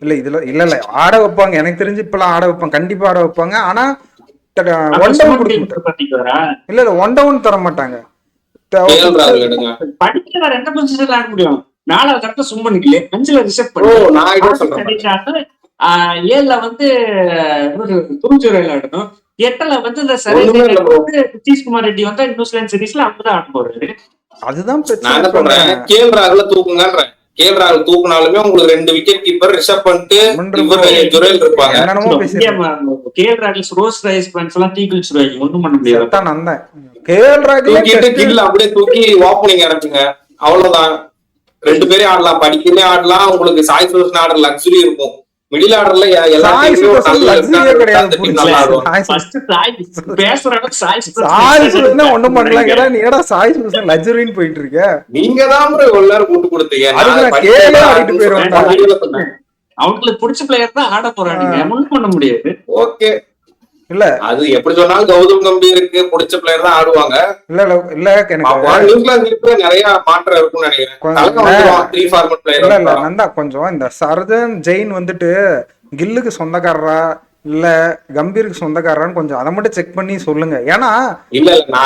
இல்ல இதுல இல்ல ஆட வைப்பாங்க. எனக்கு தெரிஞ்சு இப்பெல்லாம் ஆட வைப்பாங்க, கண்டிப்பா ஆட வைப்பாங்க. ஆனா ஒன் டவுன் கொடுக்க இல்ல 1 டவுன் தர மாட்டாங்க. படிக்கல 2 பொசிஷன்ல ஆட முடியும். 4வது கரெக்டா சும்மா நிக்கல, 5ல ரிசெப்ட் பண்ணி 7ல வந்து துருஞ்சுரையில ஆடணும், 8ல வந்து இந்த நிதிஷ்குமார் ரெட்டி வந்து நியூசிலாந்து சீரீஸ்ல அங்கதான் ஆட போறாரு. அதுதான் கேஎல் ராகுல தூக்குங்கன்றேன். கேஎல் ராகுல் தூக்குனாலுமே உங்களுக்கு 2 விக்கெட் கீப்பர் ரிஷப் பண்ணிட்டு ஜுரேல் இருப்பாங்க. கேஎல் ராகுல் ரோஸ் ரைஸ் பிளான்ஸ் எல்லாம் தூக்கி வச்சிருவாங்க, ஒண்ணும் பண்ண முடியாது. கேஎல் ராகுல் கில்ல அப்படியே தூக்கி ஓப்பனிங் இறக்குங்க, அவ்வளவுதான். 2 பேரே ஆடலாம், படிக்கலே ஆடலாம். உங்களுக்கு சாய் சுதர்சன் ஆடுற லக்ஸுரி இருக்கும். மிடில் ஆர்டர்ல ஒண்ணும் பண்ணலாம். நீடா சாய் சுதர்சன் லக்ஸுரின்னு போயிட்டு இருக்க. நீங்க தான் எல்லாரும் கூட்டு கொடுத்தீங்க. அவங்களுக்கு பிடிச்ச பிளேயர் தான் ஆட போறாங்க, ஒண்ணும் பண்ண முடியாது. ஓகே இல்ல அது எப்படி சொன்னாலும் கௌதம் கம்பீர் இருக்கு, பிடிச்ச பிளேயர் தான் ஆடுவாங்க. நியூசிலாந்து நிறைய மாற்றம் இருக்கும்னு நினைக்கிறேன். கொஞ்சம் இந்த சர்ஜன் ஜெயின் வந்துட்டு கில்லுக்கு சொந்தக்காரரா இல்ல கம்பீருக்கு சொந்தக்காரரான்னு கொஞ்சம் அதை மட்டும் செக் பண்ணி சொல்லுங்க. ஏன்னா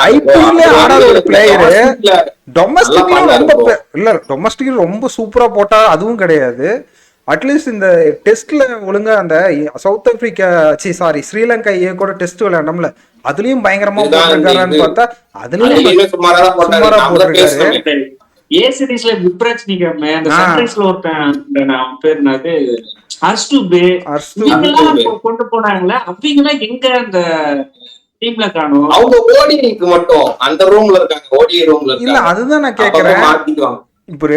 ஐபிஎல்ல ஆடாத ஒரு பிளேயரு டொமஸ்டிக்ல ரொம்ப சூப்பரா போட்டா அதுவும் கிடையாது. அட்லீஸ்ட் இந்த டெஸ்ட்ல ஒழுங்கா அந்த சவுத் ஆப்பிரிக்கா ஸ்ரீலங்கா கூட டெஸ்ட் விளையாண்டோம்ல, அதுலயும் பயங்கரமா போட்டிருக்காருன்னு பார்த்தா அதுலயும் சுமாரா போட்டிருக்காரு. ஏ சீரிஸ்ல விப்ராஜ் நிகாம், அந்த சன்ரைஸ்ல ஒருத்தன் பேர் என்னது ஹர்ஷ்டுபே கொண்டு போனாங்களே, அவங்களா எங்க அந்த டீம்ல காணோம். அவங்க ஓடிக்கு மட்டும் அந்த ரூம்ல இருக்காங்க, ஓடி ரூம்ல இல்ல. அதுதான் நான் கேக்குறேன். இப்ப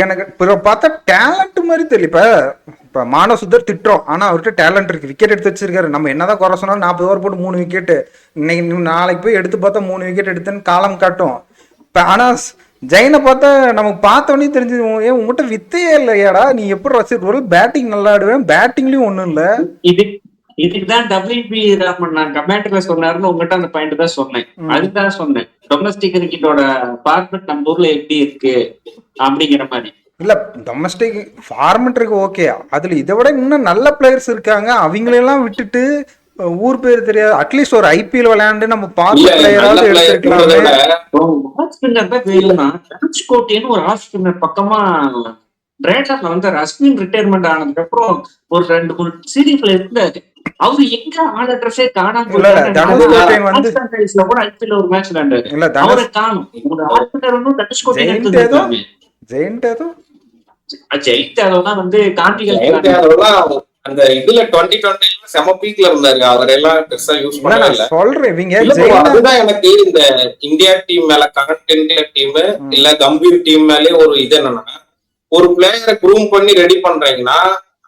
எனக்கு பார்த்தா டேலண்ட் மாதிரி தெரியல. இப்ப மானவ் சுந்தர் திட்டுறோம், ஆனா அவர்கிட்ட டேலண்ட் இருக்கு, விக்கெட் எடுத்து வச்சிருக்காரு. நம்ம என்னதான் குறை சொன்னாலும் 40 ஓவர் போட்டு 3 விக்கெட், இன்னைக்கு நாளைக்கு போய் எடுத்து பார்த்தா 3 விக்கெட் எடுத்துன்னு காலம் காட்டும். ஆனா ஜெயினை பார்த்தா நமக்கு பார்த்தோன்னே தெரிஞ்சு உங்ககிட்ட வித்தையே இல்லையாடா, நீ எப்படி ரசிகர் பேட்டிங் நல்லா ஆடுவேன், பேட்டிங்லயும் ஒண்ணும் இல்ல. இதுக்குதான் WP ராமன் நான் கமெண்ட்ல சொன்னாருன்னு உங்ககிட்ட அந்த பாயிண்ட் தான் சொன்னேன். அதுதான் சொன்னேன், டொமஸ்டிக் கிரிக்கெட்டோட ஃபார்மட் நம்ம ஊர்ல எப்படி இருக்கு அப்படிங்கிற மாதிரி. இல்ல டொமஸ்டிக் ஃபார்மட் இருக்கு ஓகே, அதுல இதை விட இன்னும் நல்ல பிளேயர்ஸ் இருக்காங்க. அவங்களெல்லாம் விட்டுட்டு ஊர் பேர் தெரியாது, அட்லீஸ்ட் ஒரு ஐபிஎல் விளையாண்டு நம்ம பார்த்த இல்ல, நல்ல பிளேயராவது பிளேயர் எடுத்திருக்கலாமே. ஆஃப் ஸ்பின்னர் தான் வேணும்னா தனுஷ்கோட்டின்னு ஒரு ஆஃப் ஸ்பின்னர் பக்கமா ரேட்டர்ல வந்து அஸ்வின் ரிட்டையர்மெண்ட் ஆனதுக்கு அப்புறம் ஒரு 2-3 சீரீஸ்ல இருந்தாரு. அவரு எங்க ஆன ட்ரெஸ்ஸே காணாம இல்ல தனுஷ்கோட்டியன் வந்து கூட ஐபிஎல் ஒரு மேட்ச் விளையாண்டாரு. இல்ல அவரை காணும். ஒரு ஆல்ரவுண்டர் வந்து தனுஷ்கோட்டியன் ஜெயிண்ட் ஏதோ எடுத்துருக்காங்க. ஜெயிண்ட் ஏதோ ஜெயித் யாதவ் வந்து காண்டிகள் அந்த இதுல 2020 செம பீக்ல இருந்தாரு. அவரெல்லாம் பெருசா யூஸ் இல்ல பண்ணவே நான் இல்ல. சொல்றேன் இவங்க இல்ல bro, ஜெயிண்ட் அதுதான் எனக்கு இந்த இந்தியா டீம் மேல கரண்ட் இந்தியா டீம் இல்ல கம்பீர் டீம் மேலே ஒரு இது என்னன்னா, ஒரு பிளேயரை க்ரூம் பண்ணி ரெடி பண்றீங்கன்னா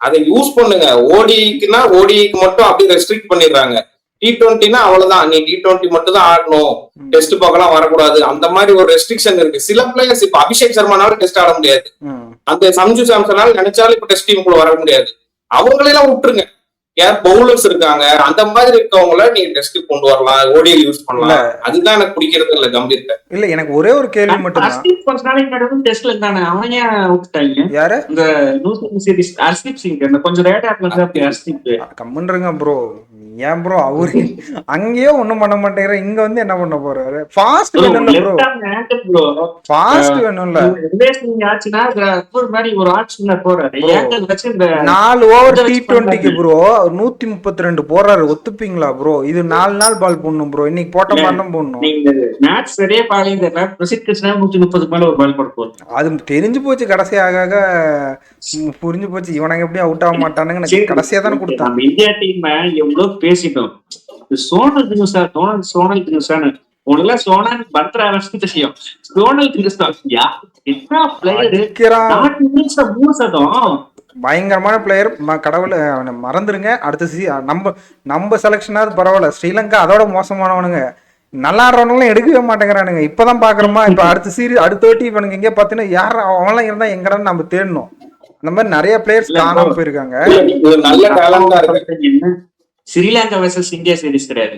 அதை யூஸ் பண்ணுங்க. ஓடிக்குன்னா ஓடிக்கு மட்டும் அப்படியே ரெஸ்ட்ரிக்ட் பண்ணிடுறாங்க. T20னா அவ்வளவுதான், நீ T20 மட்டும் தான் ஆடணும், டெஸ்ட் பக்கம் வரக்கூடாது, அந்த மாதிரி ஒரு ரெஸ்ட்ரிக்ஷன் இருக்கு. சில பிளேயர்ஸ் இப்ப அபிஷேக் சர்மானால டெஸ்ட் ஆட முடியாது, அந்த சஞ்சு சாம்சனால நினைச்சாலும் இப்ப டெஸ்ட் டீமுக்குள்ள வர முடியாது. அவங்களெல்லாம் விட்டுருங்க. யார் பவுலர்ஸ் இருக்காங்க அந்த மாதிரி இருக்கவங்கள நீங்க டெஸ்ட் கொண்டு வரலாம், ஓடிஎல் யூஸ் பண்ணலாம். அதுதான் எனக்கு பிடிக்கிறது இல்ல கம்பீர்ட்ட. இல்ல எனக்கு ஒரே ஒரு கேள்வி மட்டும் தான். ஹர்ஷ்தீப் கொஞ்ச நாளைக்கு முன்னாடி டெஸ்ட்ல இருந்தானே, அவன் ஏன் விட்டுட்டாங்க? யாரு? இந்த நியூசிலாந்து சீரிஸ் ஹர்ஷ்தீப் சிங் இந்த கொஞ்சம் ரேட் ஆப்ல இருந்தா ஹர்ஷ்தீப் கம்முன்றங்க ப்ரோ. ஏன் ப்ரோ அவரு அங்கேயே ஒண்ணும் பண்ண மாட்டேங்கிற, இங்க வந்து என்ன பண்ண போறாரு? ஃபாஸ்ட் வேணும்ல ப்ரோ, ஃபாஸ்ட் வேணும்ல. ரிலேஷன் ஆச்சுனா ஒரு மாதிரி ஒரு ஆட்சினர் போறாரு. ஏங்கல் வச்சு இந்த 4 ஓவர் T20க்கு ப்ரோ 132 போறாரு. ஒத்துப்பீங்களா ப்ரோ? இது 4 நாள் பால் போடணும் ப்ரோ. இன்னைக்கு போட்ட மட்டும் போடணும். நீங்க மேட்ச் சரியா பாலிங்க பிரசித் கிருஷ்ணா 130 மேல ஒரு பால் போட போகுது. அது தெரிஞ்சு போச்சு. கடைசியாக புரிஞ்சு போச்சு இவனுங்க எப்படி அவுட் ஆக மாட்டானுங்க. கடைசியா தானே கொடுத்தாங்க. இந்தியா டீம் எவ்வளவு பேசிட்டோம். சோனல் தினுசா சோனல் தினுசான்னு உனக்குலாம் சோனல் பண்ற அவசியம் தெரியும். சோனல் தினுசா என்ன பிளேயர், பயங்கரமான பிளேயர். கடவுளை மறந்துருங்க. அடுத்த நம்ம செலக்ஷனாவது பரவாயில்ல. ஸ்ரீலங்கா அதோட மோசமானவனுங்க. நல்லா ஆடுறவனுங்களும் எடுக்கவே மாட்டேங்கிறானுங்க. இப்பதான் பாக்குறோமா? இப்ப அடுத்த வாட்டி இவனுங்க எங்க பாத்தீங்கன்னா யார் அவன்லாம் இருந்தா எங்கடான்னு நம்ம தேடணும். அந்த மாதிரி நிறைய பிளேயர்ஸ் காணாம போயிருக்காங்க. ஸ்ரீலங்கா வெர்சஸ் இந்தியா சீரிஸ் கிடையாது,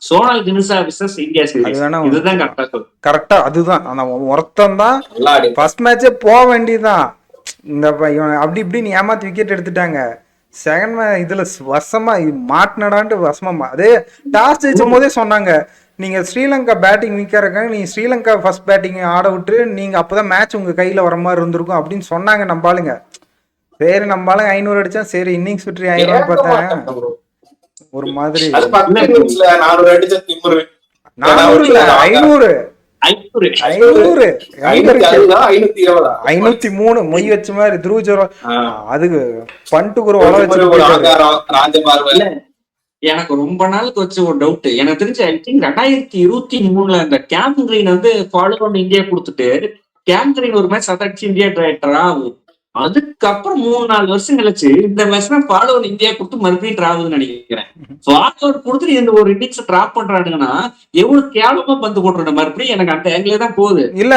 சோனல் தினுசா வெர்சஸ் இந்தியா சீரிஸ். இதுதான் கரெக்டா. அதுதான் அந்த ஒருத்தன் தான் ஃபர்ஸ்ட் மேட்சே போக வேண்டியதுதான். இந்த அப்படி இப்படின்னு ஏமாத்தி விக்கெட் எடுத்துட்டாங்க. செகண்ட் இதுல வசமா மாட்டினடான்ட்டு வசமா அதே டாஸ் ஜெயிச்சும் போதே சொன்னாங்க, நீங்க ஸ்ரீலங்கா பேட்டிங் வீக்கா இருக்காங்க, நீங்க ஸ்ரீலங்கா ஃபர்ஸ்ட் பேட்டிங் ஆட விட்டு நீங்க அப்பதான் மேட்ச் உங்க கையில வர மாதிரி இருந்திருக்கும் அப்படின்னு சொன்னாங்க. நம்பாளுங்க சரி, நம்பாளுங்க 500 அடிச்சா சரி, இன்னிங்ஸ் விட்டு 500 பார்த்தேன் ஒரு மாதிரி. 503 மொய் வச்ச மாதிரி துருவ அதுக்கு பண்ட்டுக்கு ஒரு வள வச்சு. எனக்கு ரொம்ப நாளுக்கு வச்ச ஒரு டவுட், எனக்கு தெரிஞ்சு ஐ திங்க் 2023 அந்த கேம் கிரீன் வந்து ஃபாலோ பண்ணி இந்தியா கொடுத்துட்டு கேம் கிரீன் ஒரு மேட்ச் அடிச்சு இந்தியா டிரா ஆகும். அதுக்கப்புறம் 3-4 வருஷம் கழிச்சு இந்த மேட்ச் ஃபாலோ இந்தியா கொடுத்து மறுபடியும் டிரா ஆகுதுன்னு நினைக்கிறேன். ஃபாலோ கொடுத்துட்டு இந்த ஒரு இன்னிங்ஸ் டிராப் பண்றானுங்கன்னா எவ்வளவு கேவலமா பந்து போட்டுருந்த மறுபடியும் எனக்கு அந்த ஆங்கிலே தான் போகுது. இல்ல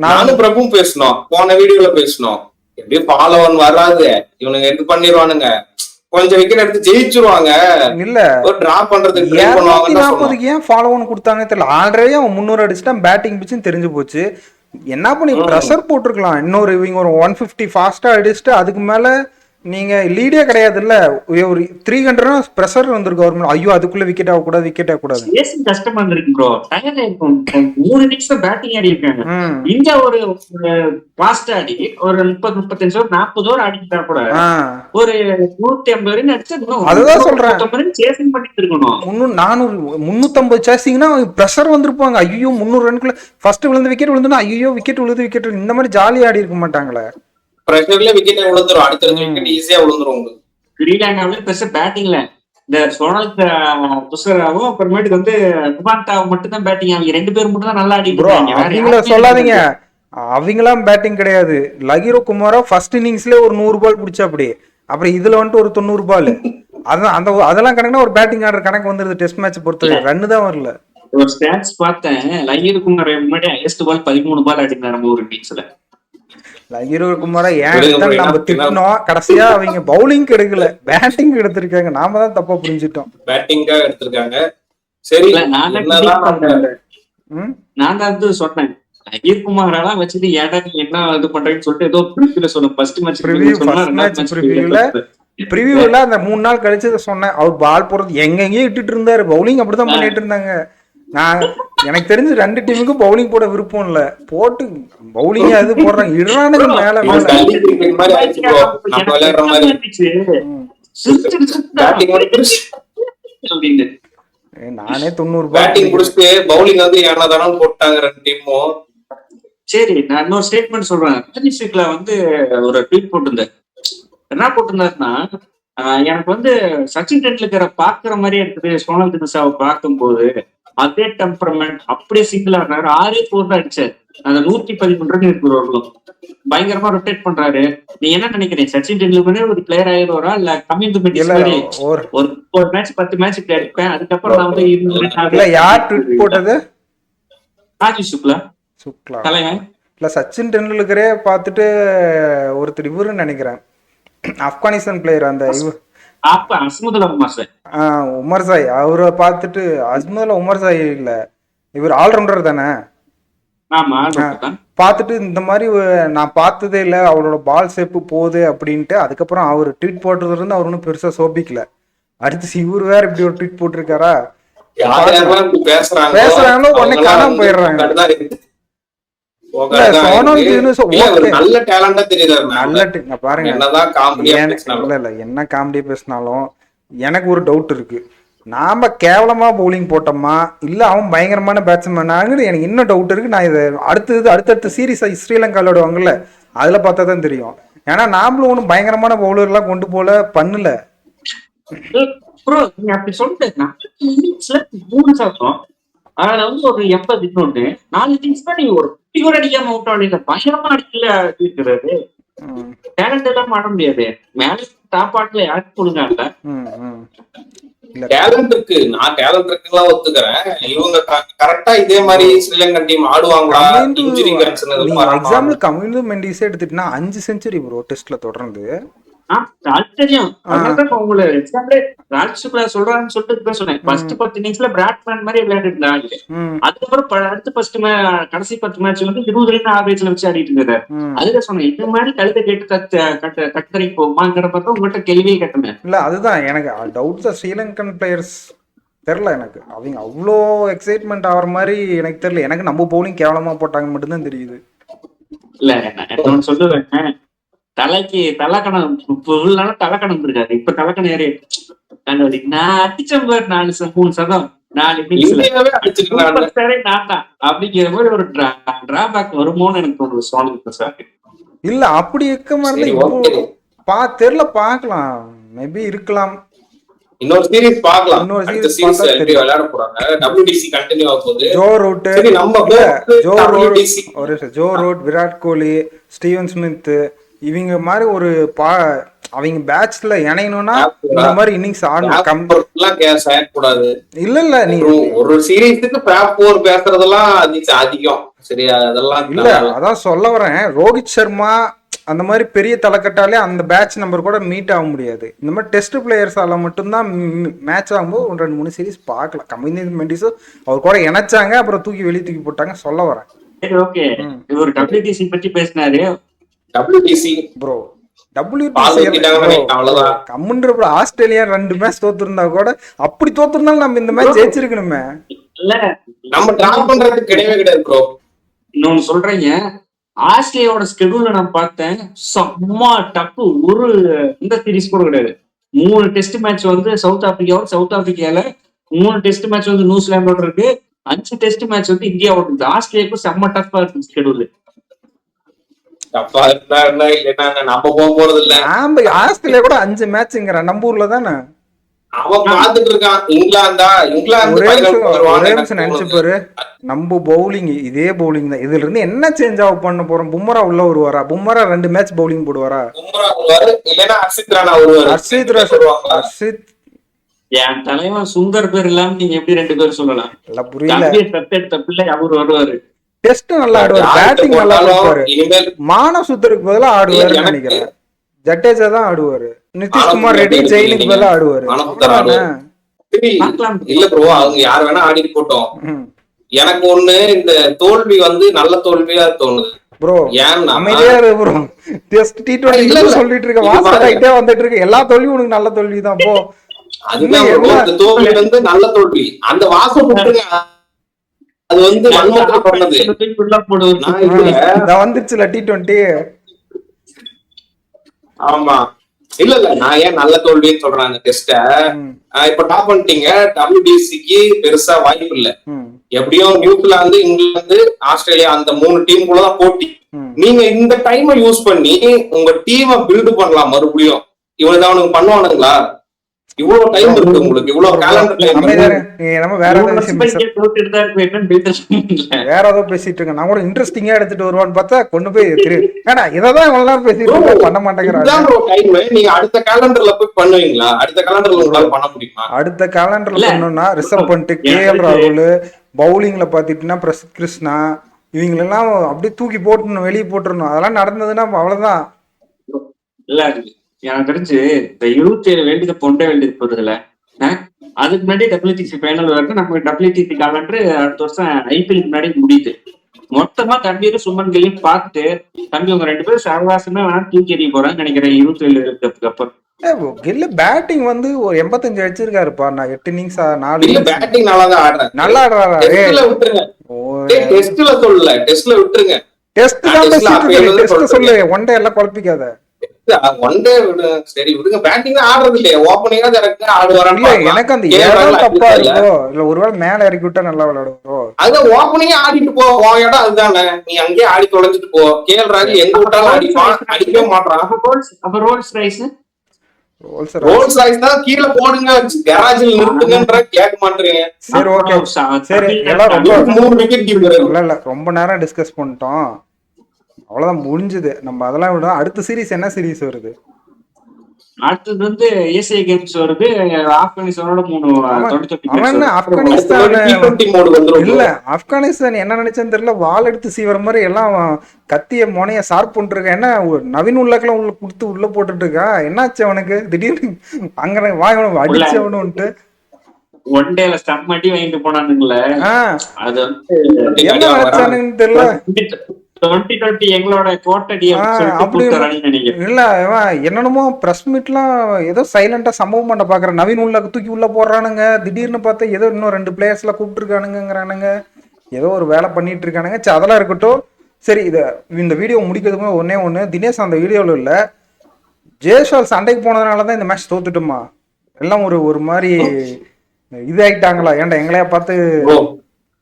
நானும் பிரபு பேசணும், போன வீடியோல பேசணும், எப்படியும் ஃபாலோவன் வராது, இவனுங்க எடுத்து பண்ணிடுவானுங்க, கொஞ்சம் விக்கெட் எடுத்து ஜெயிச்சிருவாங்க. இல்ல ஒரு டிராப் பண்றதுக்கு ட்ரை பண்ணுவாங்க. 240க்கு ஏன் ஃபாலோவன் கொடுத்தாங்கன்னு தெரியல. ஆல்ரெடி அவன் 300 அடிச்சுட்டான், பேட்டிங் பிச்சுன்னு தெரிஞ்சு போச்சு. என்ன பண்ணி ப்ரெஷர் போட்டிருக்கலாம். இன்னொரு இவங்க ஒரு 150 ஃபாஸ்டா அடிச்சுட்டு அதுக்கு மேல நீங்க லீடே கிடையாது இல்ல, ஒரு 300 ப்ரெஷர் வந்திருக்கு கவர்மெண்ட். ஐயோ அதுக்குள்ள விக்கெட் ஆகக்கூடாது, விக்கெட் ஆகக்கூடாது. கஷ்டமா இருந்திருக்கு ப்ரோ. டயர்ல இருக்கும். 3 இன்னிங்ஸ் பேட்டிங் ஆடி இருக்காங்க. இங்க ஒரு ஃபாஸ்ட் ஆடி ஒரு 30-35 ஓவர் 40 ஓவர் ஆடிட்டா கூட ஒரு 150 ரன் அடிச்சு அதுதான் சொல்றேன் சேசிங் பண்ணிட்டு இருக்கணும். 350 சேசிங்னா ப்ரெஷர் வந்திருப்பாங்க. ஐயோ 300 ரன்குள்ள ஃபர்ஸ்ட் விழுந்து விக்கெட் விழுந்துனா ஐயோ விக்கெட் விழுது விக்கெட், இந்த மாதிரி ஜாலியா ஆடி இருக்க மாட்டாங்களே. பிரஷர்ல விக்கெட் விழுந்துரும், அடுத்த விக்கெட் ஈஸியா விழுந்துரும் உங்களுக்கு. ஸ்ரீலங்காவில பெருசா பேட்டிங்ல இந்த சோனல் துஷராவும் அப்புறமேட்டுக்கு வந்து குமாண்டாவும் மட்டும் தான் பேட்டிங். அவங்க 2 பேரும் மட்டும் தான் நல்லா ஆடிட்டு இருக்காங்க. அவங்கள சொல்லாதீங்க, அவங்களாம் பேட்டிங் கிடையாது. லகிரோ குமாரா ஃபர்ஸ்ட் இன்னிங்ஸ்ல ஒரு 100 பால் பிடிச்சா அப்படி, அப்புறம் இதுல வந்துட்டு ஒரு 90 பால். அதான் அந்த அதெல்லாம் கணக்குனா ஒரு பேட்டிங் ஆடுற கணக்கு வந்துருது. டெஸ்ட் மேட்ச் பொறுத்தவரை ரன்னு தான் வரல. ஒரு ஸ்டாட்ஸ் பார்த்தேன், லகிரோ குமார் முன்னாடி ஹையஸ்ட் பால் 13 பால் ஆடினாரு நம்ம ஒரு இன்னிங்ஸ்ல. லகிரோ குமாரா ஏன் நம்ம திட்டணும், கடைசியா அவங்க பவுலிங் எடுக்கல பேட்டிங் எடுத்திருக்காங்க. நாம தான் தப்பா புரிஞ்சுட்டோம். பேட்டிங்கா எடுத்திருக்காங்க. சரி நான் தான் சொன்னேன், லகிர் குமாரெல்லாம் வச்சுட்டு ஏடா என்ன இது பண்றேன்னு சொல்லிட்டு ஏதோ ப்ரிவியூல சொன்னேன். ஃபர்ஸ்ட் மேட்ச் ப்ரிவியூல ப்ரிவியூல அந்த 3 நாள் கழிச்சு இதை சொன்னேன். அவர் பால் போடுறது எங்கெங்கேயும் இட்டுட்டு இருந்தாரு. பவுலிங் அப்படிதான் பண்ணிட்டு இருந்தாங்க. நான் எனக்கு தெரிஞ்சு 2 டீமுக்கும் பவுலிங் போட விருப்பம் இல்ல. போட்டு பவுலிங் அது போடுறாங்க, இடுறானுங்க மேல மேல. கல்லி கிரிக்கெட் மாதிரி ஆயிடுச்சு bro. நம்ம விளையாடுற மாதிரி பேட்டிங் அப்படின்னு. நானே 90 பேட்டிங் முடிச்சுட்டு பவுலிங் வந்து ஏனதானு போட்டாங்க 2 டீமும். சரி, நான் இன்னொரு ஸ்டேட்மெண்ட் சொல்றேன். ரஜினிஷிக்ல வந்து ஒரு ட்வீட் போட்டிருந்தேன். என்ன போட்டிருந்தாருன்னா, எனக்கு வந்து சச்சின் டெண்டுல்கரை பாக்குற மாதிரியே இருக்குது சோனல் தினசாவை பார்க்கும்போது. அதே டெம்பரமெண்ட் அப்படியே சிங்கிள் ஆடுறாரு. 6-4 தான் அடிச்சாரு. அந்த 113 ரன் இருக்கிறவர்களும் பயங்கரமா ரொட்டேட் பண்றாரு. நீ என்ன நினைக்கிறீங்க? சச்சின் டெண்டுல்கரே ஒரு பிளேயர் ஆயிடுவாரா இல்ல கம்மிங் ஒரு மேட்ச் 10 மேட்ச் இப்படி அடிப்பேன், அதுக்கப்புறம் நான் வந்து யார் ட்வீட் போட்டது? ராஜீவ் சுக்லா தலைவன். இல்ல சச்சின் டெண்டுல்கரே பார்த்துட்டு ஒருத்தர் இவருன்னு நினைக்கிறேன், ஆப்கானிஸ்தான் பிளேயர் அந்த உமர்சாய், அவரை பார்த்துட்டு அஸ்மதுல்லா உமர்சாய் இல்ல, இவர் ஆல்ரவுண்டர் தானே, பார்த்துட்டு இந்த மாதிரி நான் பார்த்ததே இல்லை, அவரோட பால் சேப்பு போகுது அப்படின்ட்டு. அதுக்கப்புறம் அவர் ட்வீட் போட்டதுல இருந்து அவர் ஒன்றும் பெருசா சோபிக்கல. அடுத்து இவர் வேற இப்படி ஒரு ட்வீட் போட்டிருக்காரா, பேசுறாங்களோ உடனே காணாம போயிடுறாங்க. என்ன காமெடி பேசினாலும் எனக்கு ஒரு டவுட் இருக்கு. நாம கேவலமா பவுலிங் போட்டோமா இல்ல அவன் பயங்கரமான பேட்ஸ்மேன் எனக்கு இன்னும் டவுட் இருக்கு. நான் இதை அடுத்தடுத்த சீரீஸ் ஸ்ரீலங்கா விளையாடுவாங்கல்ல அதுல பார்த்தா தான் தெரியும். ஏன்னா நாமளும் ஒன்றும் பயங்கரமான பவுலர் எல்லாம் கொண்டு போல பண்ணல. அதுல வந்து ஒரு 80 இன்னொன்னு 4 திங்ஸ் தான் நீங்க ஒரு பியூர் அடிக்காம அவுட் ஆகல, பயங்கரமா அடிக்கல இருக்கிறது. டேலண்ட் எல்லாம் ஆட முடியாது. மேல டாப் ஆட்ல யாருக்கு கொடுங்க டேலண்ட் இருக்கு. நான் டேலண்ட் இருக்குலாம் ஒத்துக்கிறேன். இவங்க கரெக்டா இதே மாதிரி ஸ்ரீலங்கன் டீம் ஆடுவாங்களா? எக்ஸாம்பிள் கமிந்து மெண்டிஸே எடுத்துட்டுனா 5 செஞ்சுரி ப்ரோ டெஸ்ட்ல தொடர்ந்து. தெரியும் சொல்றான்னு சொல்லிட்டு சொன்னேன். ஃபர்ஸ்ட் 10 இன்னிங்ஸ்ல பிராட்மேன் மாதிரி விளையாடிட்டு இருந்தாங்க. அதுக்கப்புறம் அடுத்த கடைசி 10 மேட்ச் வந்து 20 ரன் ஆவரேஜ்ல வச்சு ஆடிட்டு இருந்தாரு. அதுல சொன்னேன் இந்த மாதிரி கழுத்தை கேட்டு கத்தரி போமாங்கிற பார்த்தா உங்கள்கிட்ட கேள்வியே கேட்டேன். இல்ல அதுதான் எனக்கு டவுட். ஸ்ரீலங்கன் பிளேயர்ஸ் தெரியல எனக்கு, அவங்க அவ்வளோ எக்ஸைட்மெண்ட் ஆகிற மாதிரி எனக்கு தெரியல. எனக்கு நம்ம பவுலிங் கேவலமா போட்டாங்கன்னு மட்டும்தான் தெரியுது. இல்ல நான் சொல்லுவேன், தலைக்கு தலைக்கணம் தலைக்கணம் இருக்காது. இப்ப தலைக்கணம் ஏறி நான் அடிச்ச மாதிரி 4 சதம் 4 அப்படிங்கிற மாதிரி ஒரு டிராபேக் வருமோன்னு எனக்கு ஒரு சோனல். இல்ல அப்படி இருக்க மாதிரி தெரியல, பாக்கலாம், மேபி இருக்கலாம். இன்னொரு சீரிஸ் பார்க்கலாம். இன்னொரு சீரிஸ் எப்படி விளையாட போறாங்க. WTC கண்டினியூ ஆக போகுது. Joe root, Virat Kohli, Steven Smith இவங்க மாதிரி ஒரு அவங்க பேட்ச்ல இணையணும்னா இந்த மாதிரி இன்னிங்ஸ் ஆடணும். இல்ல நீ ஒரு சீரிஸ்க்கு பிராப் 4 பேசுறதெல்லாம் அதிகம். சரியா? அதெல்லாம் இல்ல அதான் சொல்ல வரேன். ரோஹித் சர்மா அந்த மாதிரி பெரிய தலைக்கட்டாலே அந்த பேட்ச் நம்பர் கூட மீட் ஆக முடியாது. இந்த மாதிரி டெஸ்ட் பிளேயர்ஸால மட்டும்தான் மேட்ச் ஆகும்போது 2-3 சீரிஸ் பார்க்கலாம். கமிந்து மெண்டிஸ் அவர் கூட இணைச்சாங்க, அப்புறம் தூக்கி வெளியே தூக்கி போட்டாங்க. சொல்ல வரேன். ஓகே, இவர் WTC பத்தி பேசினாரு. WTC ப்ரோ ஆஸ்திரேலியா 2 மேட்ச் தோத்துருந்தா கூட, அப்படி தோத்துருந்தாலும் நம்ம இந்த மேட்ச் ஜெயிச்சிருக்கணுமே. இல்ல நம்ம டிராப் பண்றது கிடையவே கிடையாது ப்ரோ. இன்னொன்னு சொல்றீங்க, ஆஸ்திரேலியாவோட ஸ்கெடியூல்ல நான் பார்த்தேன், செம்ம டப்பு. ஒரு இந்த சீரிஸ் கூட கிடையாது. 3 டெஸ்ட் மேட்ச் வந்து சவுத் ஆப்பிரிக்கால 3 டெஸ்ட் மேட்ச் வந்து நியூசிலாண்டோட இருக்கு. 5 டெஸ்ட் மேட்ச் வந்து இந்தியாவோட இருக்கு. ஆஸ்திரேலியாவுக்கு செம்ம டஃபா இருக்கு ஸ்கெடியூல். நம்ம போக போறது இல்ல. ஆஸ்திரேலியா கூட 5 மேட்ச்ங்கற நம்ம ஊர்ல தானே அவன் பாத்துட்டு இருக்கான். இங்கிலாந்து நினைச்சு பாரு, நம்ம பவுலிங் இதே பவுலிங் தான். இதுல இருந்து என்ன சேஞ்ச் ஆஃப் பண்ண போறோம்? பும்ரா உள்ள வருவாரா? பும்ரா 2 மேட்ச் பவுலிங் போடுவாரா? ஹர்ஷித் என் தலைவன் சுந்தர் பேர் இல்லாம நீங்க எப்படி 2 பேர் சொல்லலாம்? புரியல. அவரு வருவாரு, டெஸ்ட் நல்லா ஆடுவார், பேட்டிங் நல்லா ஆடுவாரு. மானசுத்தருக்கு பதிலா ஆடுவாரு நினைக்கிறேன். ஜடேஜா தான் ஆடுவாரு. நிதிஷ்குமார் ரெட்டி ஜெயிலுக்கு பதிலா ஆடுவாரு. இல்ல ப்ரோ, அவங்க யார் வேணா ஆடிட்டு போட்டோம். எனக்கு ஒண்ணு இந்த தோல்வி வந்து நல்ல தோல்வியா தோணுது. ப்ரோ ஏன்னா அமைதியா இரு ப்ரோ. டெஸ்ட் T20 இல்ல, இல்ல. சொல்லிட்டு இருக்க, இது வாசல் பாருங்க. ஆயிட்டே வந்துட்டு இருக்கு. எல்லா தோல்வியும் உனக்கு நல்ல தோல்வி தான் போ. அதுதான் இன்னும் bro, என்ன இந்த தோல்வி நல்ல தோல்வி. அந்த வாசம் விட்டுருங்க, அது வன்மத்தில் பண்ணது. நான் இல்ல. இத வந்துருச்சுல T20. ஆமா, இல்ல நான் ஏன் நல்ல தோல்வின்னு சொல்றேன் அந்த டெஸ்ட. இப்ப டாப் பண்ணிட்டீங்க, WBCக்கு பெருசா வாய்ப்பு இல்ல. எப்படியும் நியூசிலாந்து, இங்கிலாந்து, ஆஸ்திரேலியா அந்த 3 டீம் கூட தான் போட்டி. நீங்க இந்த டைமை யூஸ் பண்ணி உங்க டீமை பில்டு பண்ணலாம் மறுபடியும். இவனுக்கு அவனுக்கு பண்ணுவானுங்களா? இவ்வளவு டைம் இருக்கு உங்களுக்கு, இவ்வளவு கேலண்டர். நம்ம வேற வேற ஏதோ பேசிட்டு இருக்க. நான் கூட இன்ட்ரெஸ்டிங்கா எடுத்துட்டு வருவான்னு பார்த்தா கொண்டு போய் ஏன்னா இததான் இவ்வளவு நேரம் பேசிட்டு இருக்க, பண்ண மாட்டேங்கிறாங்க. நீங்க அடுத்த கேலண்டர்ல போய் பண்ணுவீங்களா? அடுத்த கேலண்டர்ல உங்களால பண்ண முடியுமா? அடுத்த கேலண்டர்ல பண்ணணும்னா ரிசர்வ் பண்ணிட்டு KL ராகுல், பவுலிங்ல பாத்தீங்கன்னா பிரசித் கிருஷ்ணா, இவங்களெல்லாம் அப்படியே தூக்கி போட்டுணும், வெளியே போட்டுருணும். அதெல்லாம் நடந்ததுன்னா அவ்வளவுதான். இல்ல எனக்கு தெரிஞ்சு இந்த 27 வேர்ல்டு கப் ஒன்றே வேர்ல்டு கப் வருதுல, அதுக்கு முன்னாடி WTC ஃபைனல் வரைக்கும் நமக்கு WTC காலண்டர் அடுத்த வருஷம் IPL முன்னாடி முடியுது. மொத்தமா தம்பீரும் சுமன் கில்லையும் பார்த்துட்டு, தம்பி உங்க 2 பேரும் சர்வாசமே வேணா தூக்கி எறிய போறான்னு நினைக்கிறேன் 27 வேர்ல்டு கப்புக்கு அப்புறம். கில்லு பேட்டிங் ஒரு 85 அடிச்சிருக்காருப்பா. நான் 8 இன்னிங்ஸ் 4 இல்ல பேட்டிங் நல்லாதான் ஆடுறேன். நல்லா ஆடுறாரா? டெஸ்ட்ல விட்டுருங்க, டெஸ்ட்ல சொல்லல, டெஸ்ட்ல விட்டுருங்க. டெஸ்ட் தான் பேசிட்டு இருக்கேன். டெஸ்ட் சொல்லு, ஒன் டே எல்லாம் குழப்பிக்காத. ஒன் டே விடுங்க, சரி விடுங்க. பேட்டிங் தான் ஆடுறது இல்லையா, ஓப்பனிங்கா எனக்கு ஆடுவாரான்னு. எனக்கு அந்த ஏழாம் தப்பா இருக்கோ இல்ல, ஒருவேளை மேல இறக்கி விட்டா நல்லா விளையாடுவோம். அது ஓப்பனிங்கா ஆடிட்டு போ, உன் இடம் அதுதானே, நீ அங்கேயே ஆடி தொலைஞ்சிட்டு போ. KL ராகுல் எங்க விட்டாலும் அடிப்பான், அடிக்கவே மாட்டான். அப்ப ரோல்ஸ் ரைஸ் தான் கீழே போடுங்க, கராஜில் நிறுத்துங்கன்ற கேட்க மாட்டீங்க. சரி ஓகே, சரி எல்லாம் ரொம்ப நேரம் டிஸ்கஸ் பண்ணிட்டோம், அவ்வளவுதான் முடிஞ்சது. நம்ம அதெல்லாம் விட அடுத்த சீரீஸ் என்ன சீரீஸ் வருது? அடுத்தது ஏசியா கேம்ஸ் வருது. ஆப்கானிஸ்தானோட 3 இல்ல, ஆப்கானிஸ்தான் என்ன நினைச்சேன்னு தெரியல, வால் எடுத்து சீவர மாதிரி எல்லாம் கத்திய முனைய ஷார்ப் பண்ணிட்டு என்ன நவீன் உள்ளக்கெல்லாம் உள்ள கொடுத்து உள்ள போட்டுட்டு இருக்கா. என்னாச்சு அவனுக்கு திடீர்னு அங்க வாங்க அடிச்சவனுன்ட்டு ஒன் டேல ஸ்டம்ப் மாட்டி வாங்கிட்டு போனானுங்களே, அது என்ன நினைச்சானுன்னு தெரியல. 2020 எங்களோட கோட்டடி அப்படி இல்ல, என்னென்னமோ பிரஸ் மீட்லாம் ஏதோ சைலண்டா சம்பவம் பண்ண பாக்குறேன். நவீன் உள்ள தூக்கி உள்ள போடுறானுங்க, திடீர்னு பார்த்தா ஏதோ இன்னும் 2 பிளேயர்ஸ்ல கூப்பிட்டு இருக்கானுங்கிறானுங்க, ஏதோ ஒரு வேலை பண்ணிட்டு இருக்கானுங்க. சரி அதெல்லாம் இருக்கட்டும். சரி இந்த வீடியோ முடிக்கிறதுக்கு ஒண்ணு, தினேஷ் அந்த வீடியோல இல்ல, ஜெய்ஸ்வால் சண்டைக்கு போனதுனாலதான் இந்த மேட்ச் தோத்துட்டுமா, எல்லாம் ஒரு மாதிரி இது ஆயிட்டாங்களா? ஏன்டா எங்களையா பார்த்து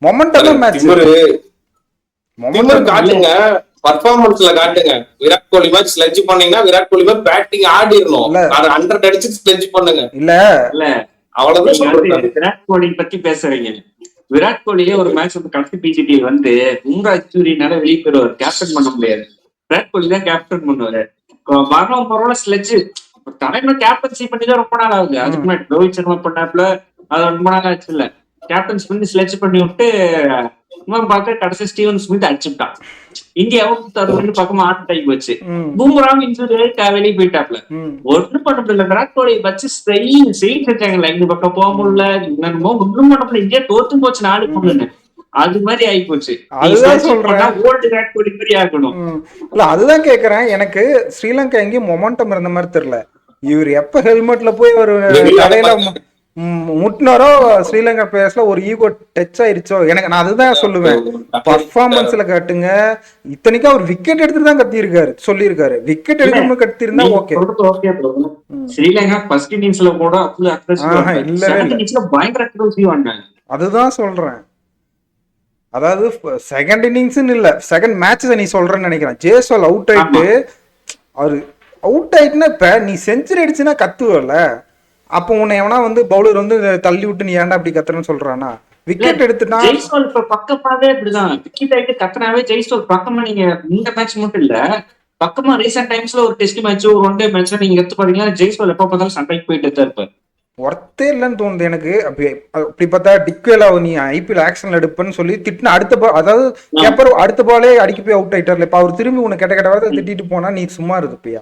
மொமெண்டம் மேட்ச் காட்டுங்க, பர்ஃபார்மன்ஸ்ல காட்டுங்க. விராட் கோலி மாதிரி ஸ்லெட்ஜ் பண்ணீங்கன்னா விராட் கோலி மாதிரி பேட்டிங் ஆடிரணும். அது 100 அடிச்சு ஸ்லெட்ஜ் பண்ணுங்க. இல்ல அவ்வளவுதான். விராட் கோலி பத்தி பேசுறீங்க. விராட் கோலியே ஒரு மேட்ச் கடைசி பிஜிடி பும்ரா இன்ஜூரினால வெளியே போயிடுவார், கேப்டன் பண்ண முடியாது. விராட் கோலி தான் கேப்டன் பண்ணுவாரு. வரணும் பரவாயில்ல ஸ்லெட்ஜ் தலைமை கேப்டன்சி பண்ணி தான் ரொம்ப நாள் ஆகுது. அதுக்கு முன்னாடி ரோஹித் சர்மா பண்ணாப்புல அது ரொம்ப நாள் ஆச்சு இல்ல, கேப்டன்ஸ் பண்ணி ஸ்லெட்ஜ் பண்ணி விட்டு பார்க்க கடைசி ஸ்டீவன் ஸ்மித் அடிச்சுட்டான். இந்தியாவும் 60 பக்கமா ஆட் ஆகி போச்சு. பூமராவும் இன்ஜூரி வெளியே போயிட்டாப்ல, ஒன்னும் பண்ண முடியல. விராட் கோலி வச்சு செஞ்சாங்கல்ல, இந்த பக்கம் போக முடியல, என்னமோ ஒன்றும் பண்ண முடியல. இந்தியா தோத்தும் போச்சு 4-3. அது மாதிரி ஆகி போச்சு. அதுதான் சொல்றேன், ஓல்டு விராட் கோலி மாதிரி ஆகணும். இல்ல அதுதான் கேக்குறேன். எனக்கு ஸ்ரீலங்கா எங்கேயும் மொமெண்டம் இருந்த மாதிரி தெரியல. இவர் எப்ப ஹெல்மெட்ல போய் ஒரு தலையில முட்டினாரோ ஸ்ரீலங்கா பிளேயர்ஸ்ல ஒரு ஈகோ டச் ஆயிருச்சோ எனக்கு. நான் அதுதான் சொல்லுவேன், பர்ஃபார்மன்ஸ்ல காட்டுங்க. இத்தனைக்கும் அவர் விக்கெட் எடுத்துட்டு தான் கத்தி இருக்காரு, சொல்லியிருக்காரு. விக்கெட் எடுக்கணும் கத்தி இருந்தா ஓகே. ஸ்ரீலங்கா ஃபர்ஸ்ட் இன்னிங்ஸ்ல கூட பயங்கர அதுதான் சொல்றேன். அதாவது செகண்ட் இன்னிங்ஸ்ன்னு இல்ல, செகண்ட் மேட்ச் நீ சொல்றேன்னு நினைக்கிறேன். ஜெய்ஸ்வால் அவுட் ஆயிட்டு, அவரு அவுட் ஆயிட்டுன்னா இப்ப நீ செஞ்சுரி அடிச்சுன்னா கத்துவல, அப்போ உன்னை எவனா பவுலர் தள்ளி விட்டு நீ ஏன்டா அப்படி கத்துறன்னு சொல்றானா? விக்கெட் எடுத்துட்டா ஜெய்ஸ்வால் இப்ப பக்கமாவே இப்படிதான் விக்கெட் ஆயிட்டு கத்துனாவே ஜெய்ஸ்வால் பக்கமா. நீங்க இந்த மேட்ச் மட்டும் இல்ல, பக்கமா ரீசெண்ட் டைம்ஸ்ல ஒரு டெஸ்ட் மேட்ச், ஒரு ஒன் டே மேட்ச் நீங்க எடுத்து பாத்தீங்கன்னா ஜெய்ஸ்வால் எப்ப பார்த்தாலும் சண்டைக்கு போயிட்டு தான் இருப்பாரு. ஒர்த்தே இல்லைன்னு தோணுது எனக்கு. அப்படி பார்த்தா டிக்வேலா நீ IPL ஆக்ஷன்ல எடுப்பன்னு சொல்லி திட்டின அடுத்த பால், அதாவது கேப்பர் அடுத்த பாலே அடிக்க போய் அவுட் ஆயிட்டார்ல. இப்ப அவர் திரும்பி உனக்கு கெட்ட வார்த்தை திட்டிட்டு போனா நீ சும்மா இருக்குப்பியா?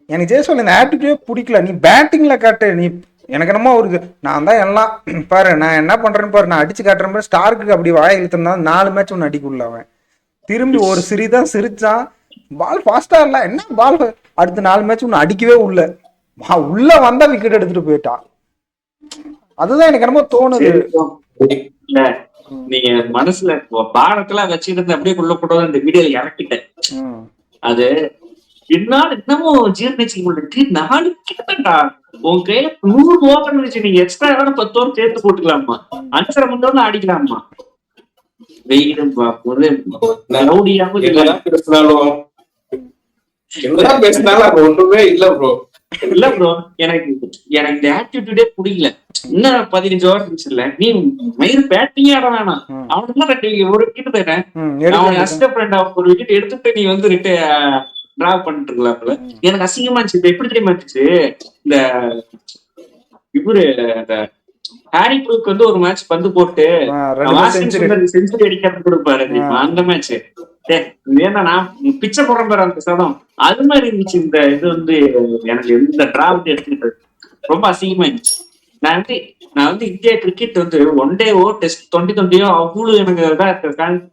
எனக்கு ஜெய்ஸ்வால் இந்த ஆட்டிடியூட் பிடிக்கல. நீ பேட்டிங்ல காட்டு. நீ எனக்கு என்னமோ ஒரு நான் தான் எல்லாம் பாரு, நான் என்ன பண்றேன்னு பாரு, நான் அடிச்சு காட்டுறேன். ஸ்டார்க்கு அப்படி வாய இழுத்துனா 4 மேட்ச் ஒன்று அடிக்குள்ள அவன் திரும்பி ஒரு சிறிதான் சிரிச்சான். பால் ஃபாஸ்டா இல்ல, என்ன பால் அடுத்த 4 மேட்ச் ஒன்னு அடிக்கவே உள்ள வந்தா விக்கெட் எடுத்துட்டு போயிட்டான். அதுதான் எனக்கு என்னமோ தோணுது. இல்ல நீங்க மனசுல பாரத்துல வச்சுட்டு அப்படியே உள்ள போட்டு இந்த வீடியோல இறக்கிட்டேன். அது என்னால இன்னமும் ஜீர்ணிச்சு முடிச்சு 4 விக்கெட்டா உன் கையில 100 ஓவர் இருந்துச்சு. நீங்க எக்ஸ்ட்ரா 10 ஓவர் சேர்த்து போட்டுக்கலாமா, 5.5 மணி நேரம் ஆடிக்கலாமா. வெயிலும் பேசினாலும் ஒன்றுமே இல்ல ப்ரோ. இல்ல ப்ரோ, எனக்கு இந்த ஆட்டிடியூடே புரியல. இன்னும் 15 ஓவர் இருந்துச்சுல்ல, நீ மயிறு பேட்டிங்கே ஆட வேணாம். அவனுக்கு ஒரு விக்கெட் தானே, அவன் அசிஸ்டன்ட் ஒரு விக்கெட் எடுத்துட்டு நீ வந்து டிரா பண்ணிட்டு இருக்கலாம்ல. எனக்கு அசிங்கமா இருந்துச்சு. இப்ப எப்படி தெரியுமா இருந்துச்சு, இந்த இவரு ஹாரி ப்ரூக் வந்து ஒரு மேட்ச் பந்து போட்டு செஞ்சுரி அடிக்கிறது கொடுப்பாரு தெரியுமா, அந்த மேட்ச். ஏன்னா நான் பிச்சை போடுற பாரு அந்த சதம், அது மாதிரி இருந்துச்சு. இந்த இது வந்து எனக்கு இந்த டிரா வந்து எடுத்துக்கிட்டு ரொம்ப அசிங்கமா இருந்துச்சு. நான் வந்து இந்தியா கிரிக்கெட் வந்து ஒன் டேவோ டெஸ்ட் 2020 அவ்வளவு எனக்கு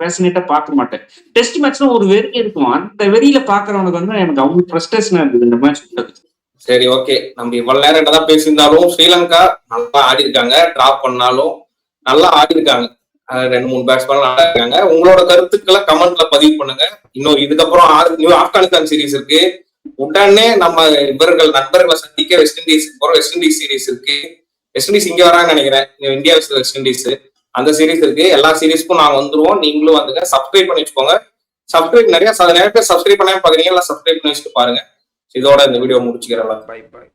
பேஷனேட்டா பார்க்க மாட்டேன். டெஸ்ட் மேட்ச்ல ஒரு வெறி இருக்கும், அந்த வெறியில பாக்குறவனுக்கு வந்து எனக்கு அவ்வளவு ஃப்ரஸ்ட்ரேஷனா இருந்தது இந்த மேட்ச். சரி, ஓகே. நம்ம இவ்வளவு நேரம் என்னதான் பேசியிருந்தாலும் ஸ்ரீலங்கா நல்லா ஆடி இருக்காங்க. டிராப் பண்ணாலும் நல்லா ஆடி இருக்காங்க. 2-3 பேட்ஸ்மேன் நல்லா இருக்காங்க. உங்களோட கருத்துக்களை கமெண்ட்ல பதிவு பண்ணுங்க. இன்னொரு இதுக்கப்புறம் ஆப்கானிஸ்தான் சீரீஸ் இருக்கு. உடனே நம்ம நண்பர்களை சந்திக்க வெஸ்ட் இண்டீஸ் போறோம். வெஸ்ட் இண்டீஸ் சீரீஸ் இருக்கு. வெஸ்ட் இண்டீஸ் இங்க வராங்கன்னு நினைக்கிறேன். இந்தியா வெஸ்ட் இண்டீஸ் அந்த சீரீஸ் இருக்கு. எல்லா சீரீஸ்க்கும் நாங்க வந்துருவோம். நீங்களும் வந்துங்க. சப்ஸ்கிரைப் பண்ணி வச்சுக்கோங்க. நிறைய பேர் சப்ஸ்கிரைப் பண்ணாம பாக்குறீங்க, எல்லாம் சப்ஸ்கிரைப் பண்ணி வச்சுட்டு பாருங்க. இதோட இந்த வீடியோ முடிச்சுக்கிறேன். பை.